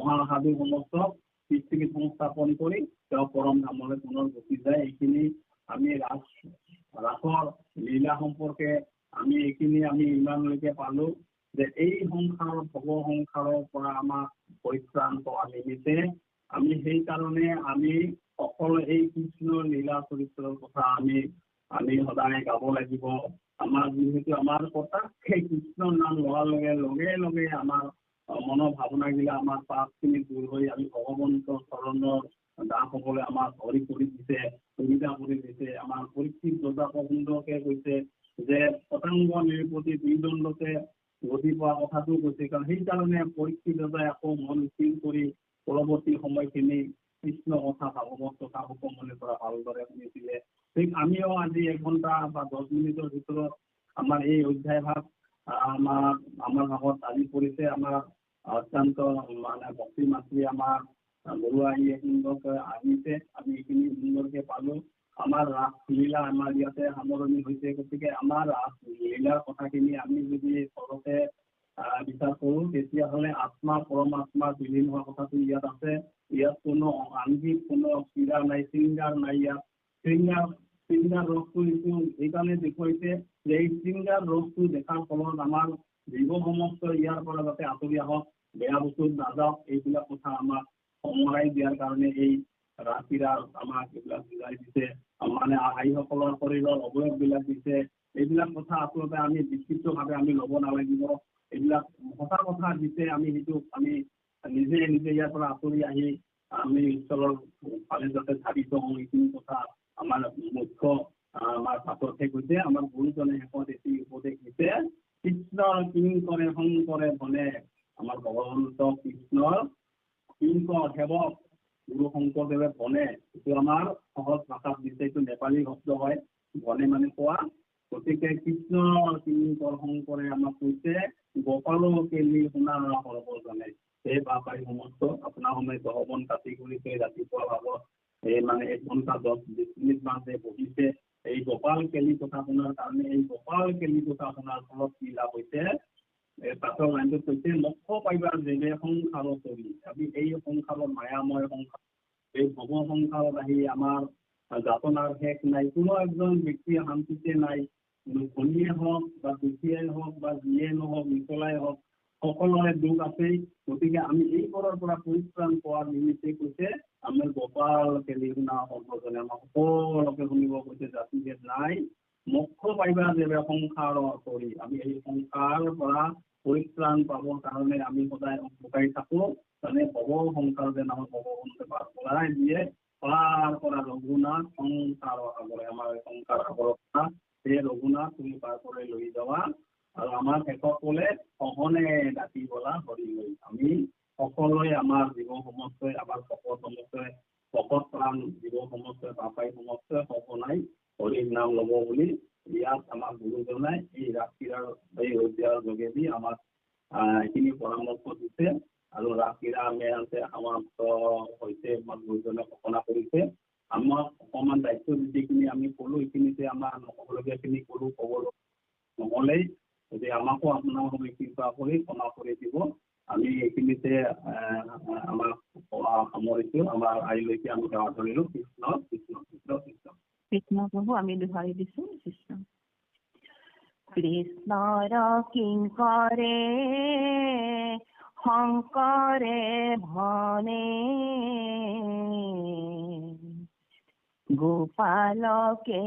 মহাসাধু সমস্তক পৃথিৱীত সংস্থাপন কৰি তেওঁ পৰম ধামলৈ পুনৰ গুচি যায় এইখিনি আমি ৰাসৰ লীলা সম্পৰ্কে আমি এইখিনি আমি ইমানলৈকে পালো যে এই সংসাৰৰ ভৱ সংসাৰৰ পৰা আমাক পৰিত্ৰাণ পোৱা নিমিত্তে আমি সেইকাৰণে আমি সকলো এই কৃষ্ণৰ লীলা চৰিত্ৰৰ কথা আমি সদায় গাব লাগিব আমাৰ যিহেতু আমাৰ প্ৰত্যক্ষে কৃষ্ণৰ নাম লোৱাৰ লগে লগে আমাৰ মনৰ ভাৱনাগিলা আমাৰ পাপখিনি দূৰ হৈ আমি ভগৱন্তৰ চৰণৰ দাস সকলে আমাক হৰি কৰি দিছে সুবিধা কৰি দিছে আমাৰ পৰীক্ষিত ৰজাক সুন্দৰকে কৈছে যে পতংগ নিৰপতি দুইদণ্ডতে গতি পোৱা কথাটো কৈছে কাৰণ সেইকাৰণে পৰীক্ষিত ৰজাই আকৌ মন স্থিৰ কৰি পৰৱৰ্তী সময়খিনি কৃষ্ণ কথা ভাগৱত কথা সকমনিৰ পৰা ভালদৰে শুনিছিলে ঠিক আমিও আজি 1 ঘণ্টা বা 10 মিনিটৰ ভিতৰত আমাৰ এই অধ্যায় ভাগ আমাৰ ভাগত আদি পৰিছে আমাৰ অত্যন্ত মানে ভক্তি মাতৃ আমাৰ বৰুৱাই সুন্দৰকৈ আহিছে আমি এইখিনি সুন্দৰকৈ পালোঁ আমাৰ ৰাসলীলা আমাৰ ইয়াতে সামৰণি হৈছে গতিকে আমাৰ ৰাসলীলাৰ কথাখিনি আমি যদি ঘৰতে বিচাৰ কৰোঁ তেতিয়াহ'লে আত্মা পৰমাত্মাৰ বিলীন হোৱা কথাটো ইয়াত আছে ইয়াত কোনো আংগিক কোনো ক্ৰীড়া নাই শৃংগাৰ নাই ইয়াত শৃংগাৰ ৰসটো এইটো এইকাৰণে দেখুৱাইছে যে এই শৃংগাৰ ৰসটো দেখাৰ ফলত আমাৰ জীৱ সমস্ত ইয়াৰ পৰা যাতে আঁতৰি আহক বেয়া বস্তুত নাযাওক এইবিলাক কথা আমাক সমৰাই দিয়াৰ কাৰণে এই ৰাসক্ৰীড়া আমাক এইবিলাক বুজাই দিছে মানে আইসকলৰ শৰীৰৰ অৱয়ৱবিলাক দিছে এইবিলাক কথা আচলতে আমি বিস্তৃতভাৱে আমি ল'ব নালাগিব এইবিলাক সঁচা কথা দিছে আমি সেইটো আমি নিজে ইয়াৰ পৰা আঁতৰি আহি আমি ঈশ্বৰৰ ফালে যাতে ধাবিত হওঁ এইখিনি কথা আমাৰ মুখ্য আমাৰ পাছতহে কৈছে আমাৰ গুৰুজনে শেষত এটি উপদেশ দিছে কৃষ্ণৰ কিংকৰে শংকৰে ধনে আমাৰ ভগৱন্ত কৃষ্ণৰ কিংকৰ সেৱক গুৰু শংকৰদেৱে বনে, এইটো আমাৰ সহজ ভাষাত দিছে, এইটো নেপালী শব্দ হয়, বনে মানে কোৱা। গতিকে কৃষ্ণ শংকৰে আমাক কৈছে গোপালো কেলি শুনা সৰ্বজনে। সেই বাপাৰী সমস্ত আপোনাৰ সময় দহবন কাটি কৰিছে, ৰাতিপুৱা ভাগত এই মানে 1 ঘণ্টা 10-20 মিনিট মান বহিছে এই গোপাল কেলি কথা শুনাৰ কাৰণে। এই গোপাল কেলি কথা শুনাৰ ফলত কি লাভ হৈছে, পাছৰ লাইনটোত কৈছে লক্ষ্য পাইবাৰ যেনে সংসাৰ কৰি। আমি এই সংসাৰৰ মায়াময় সংসাৰ, এই ভৱ সংসাৰত আহি আমাৰ যাতনাৰ শেষ নাই। কোনো একজন ব্যক্তি শান্তিতে নাই, ধনীয়ে হওক বা দুখীয়াই হওক বা যিয়ে নহওক, নিচলাই হওক, সকলোৰে দুখ আছেই। গতিকে আমি এইবোৰৰ পৰা পৰিত্ৰাণ পোৱাৰ নিমিত্তে কৈছে আমাৰ গোপাল কেলি শুনা সৰ্বজনে। আমাক সকলোকে শুনিব কৈছে, জাতিভেদ নাই, মোক্ষ পাইবা যেনে সংসাৰ কৰি। আমি এই সংসাৰৰ পৰা পৰিত্ৰাণ পাবৰ কাৰণে আমি সদায় অংশকাৰী থাকো, মানে ভৱ সংসাৰ যে নামৰ ভগৱন্তই পাৰ কৰাই দিয়ে, পাৰ কৰা ৰঘুনাথ সংসাৰ সাগৰে। আমাৰ সংসাৰ সাগৰৰ পৰা সেই ৰঘুনাথ তুমি পাৰ কৰি লৈ যাবা। আৰু আমাৰ শেষত ক'লে সহনে ডাকি বলা হৰি লৈ। আমি সকলোৱে আমাৰ জীৱ সমষ্টিয়ে, আমাৰ ভকত সমষ্টিয়ে, ভকত প্ৰাণ জীৱ সমষ্টিয়ে, বাপাই সমষ্টিয়ে সঘনাই হৰিৰ নাম ল'ব বুলি ইয়াত আমাক গুৰুজনাই এই ৰাসক্ৰীড়াৰ এই অধ্যায়ৰ যোগেদি আমাক এইখিনি পৰামৰ্শ দিছে। আৰু ৰাসক্ৰীড়া মেলতে সমাপ্ত হৈছে, আমাক গুৰুজনে ঘোষণা কৰিছে। আমাক অকণমান দায়িত্ব যিখিনি আমি ক'লো, এইখিনিতে আমাৰ নক'বলগীয়াখিনি ক'লো, ক'ব নহ'লেই। গতিকে আমাকো আপোনাৰ সময় কৃপা কৰি ক্ষমা কৰি দিব। আমি এইখিনিতে আমাক সামৰিছো, আমাৰ আইলৈকে আমি সেৱা ধৰিলো। কৃষ্ণ কৃষ্ণ কৃষ্ণ কৃষ্ণ কৃষ্ণ প্ৰভু, আমি দোহাৰি দিছো কৃষ্ণ। কৃষ্ণৰ কিংকৰে শংকৰে ভনে, গোপালকে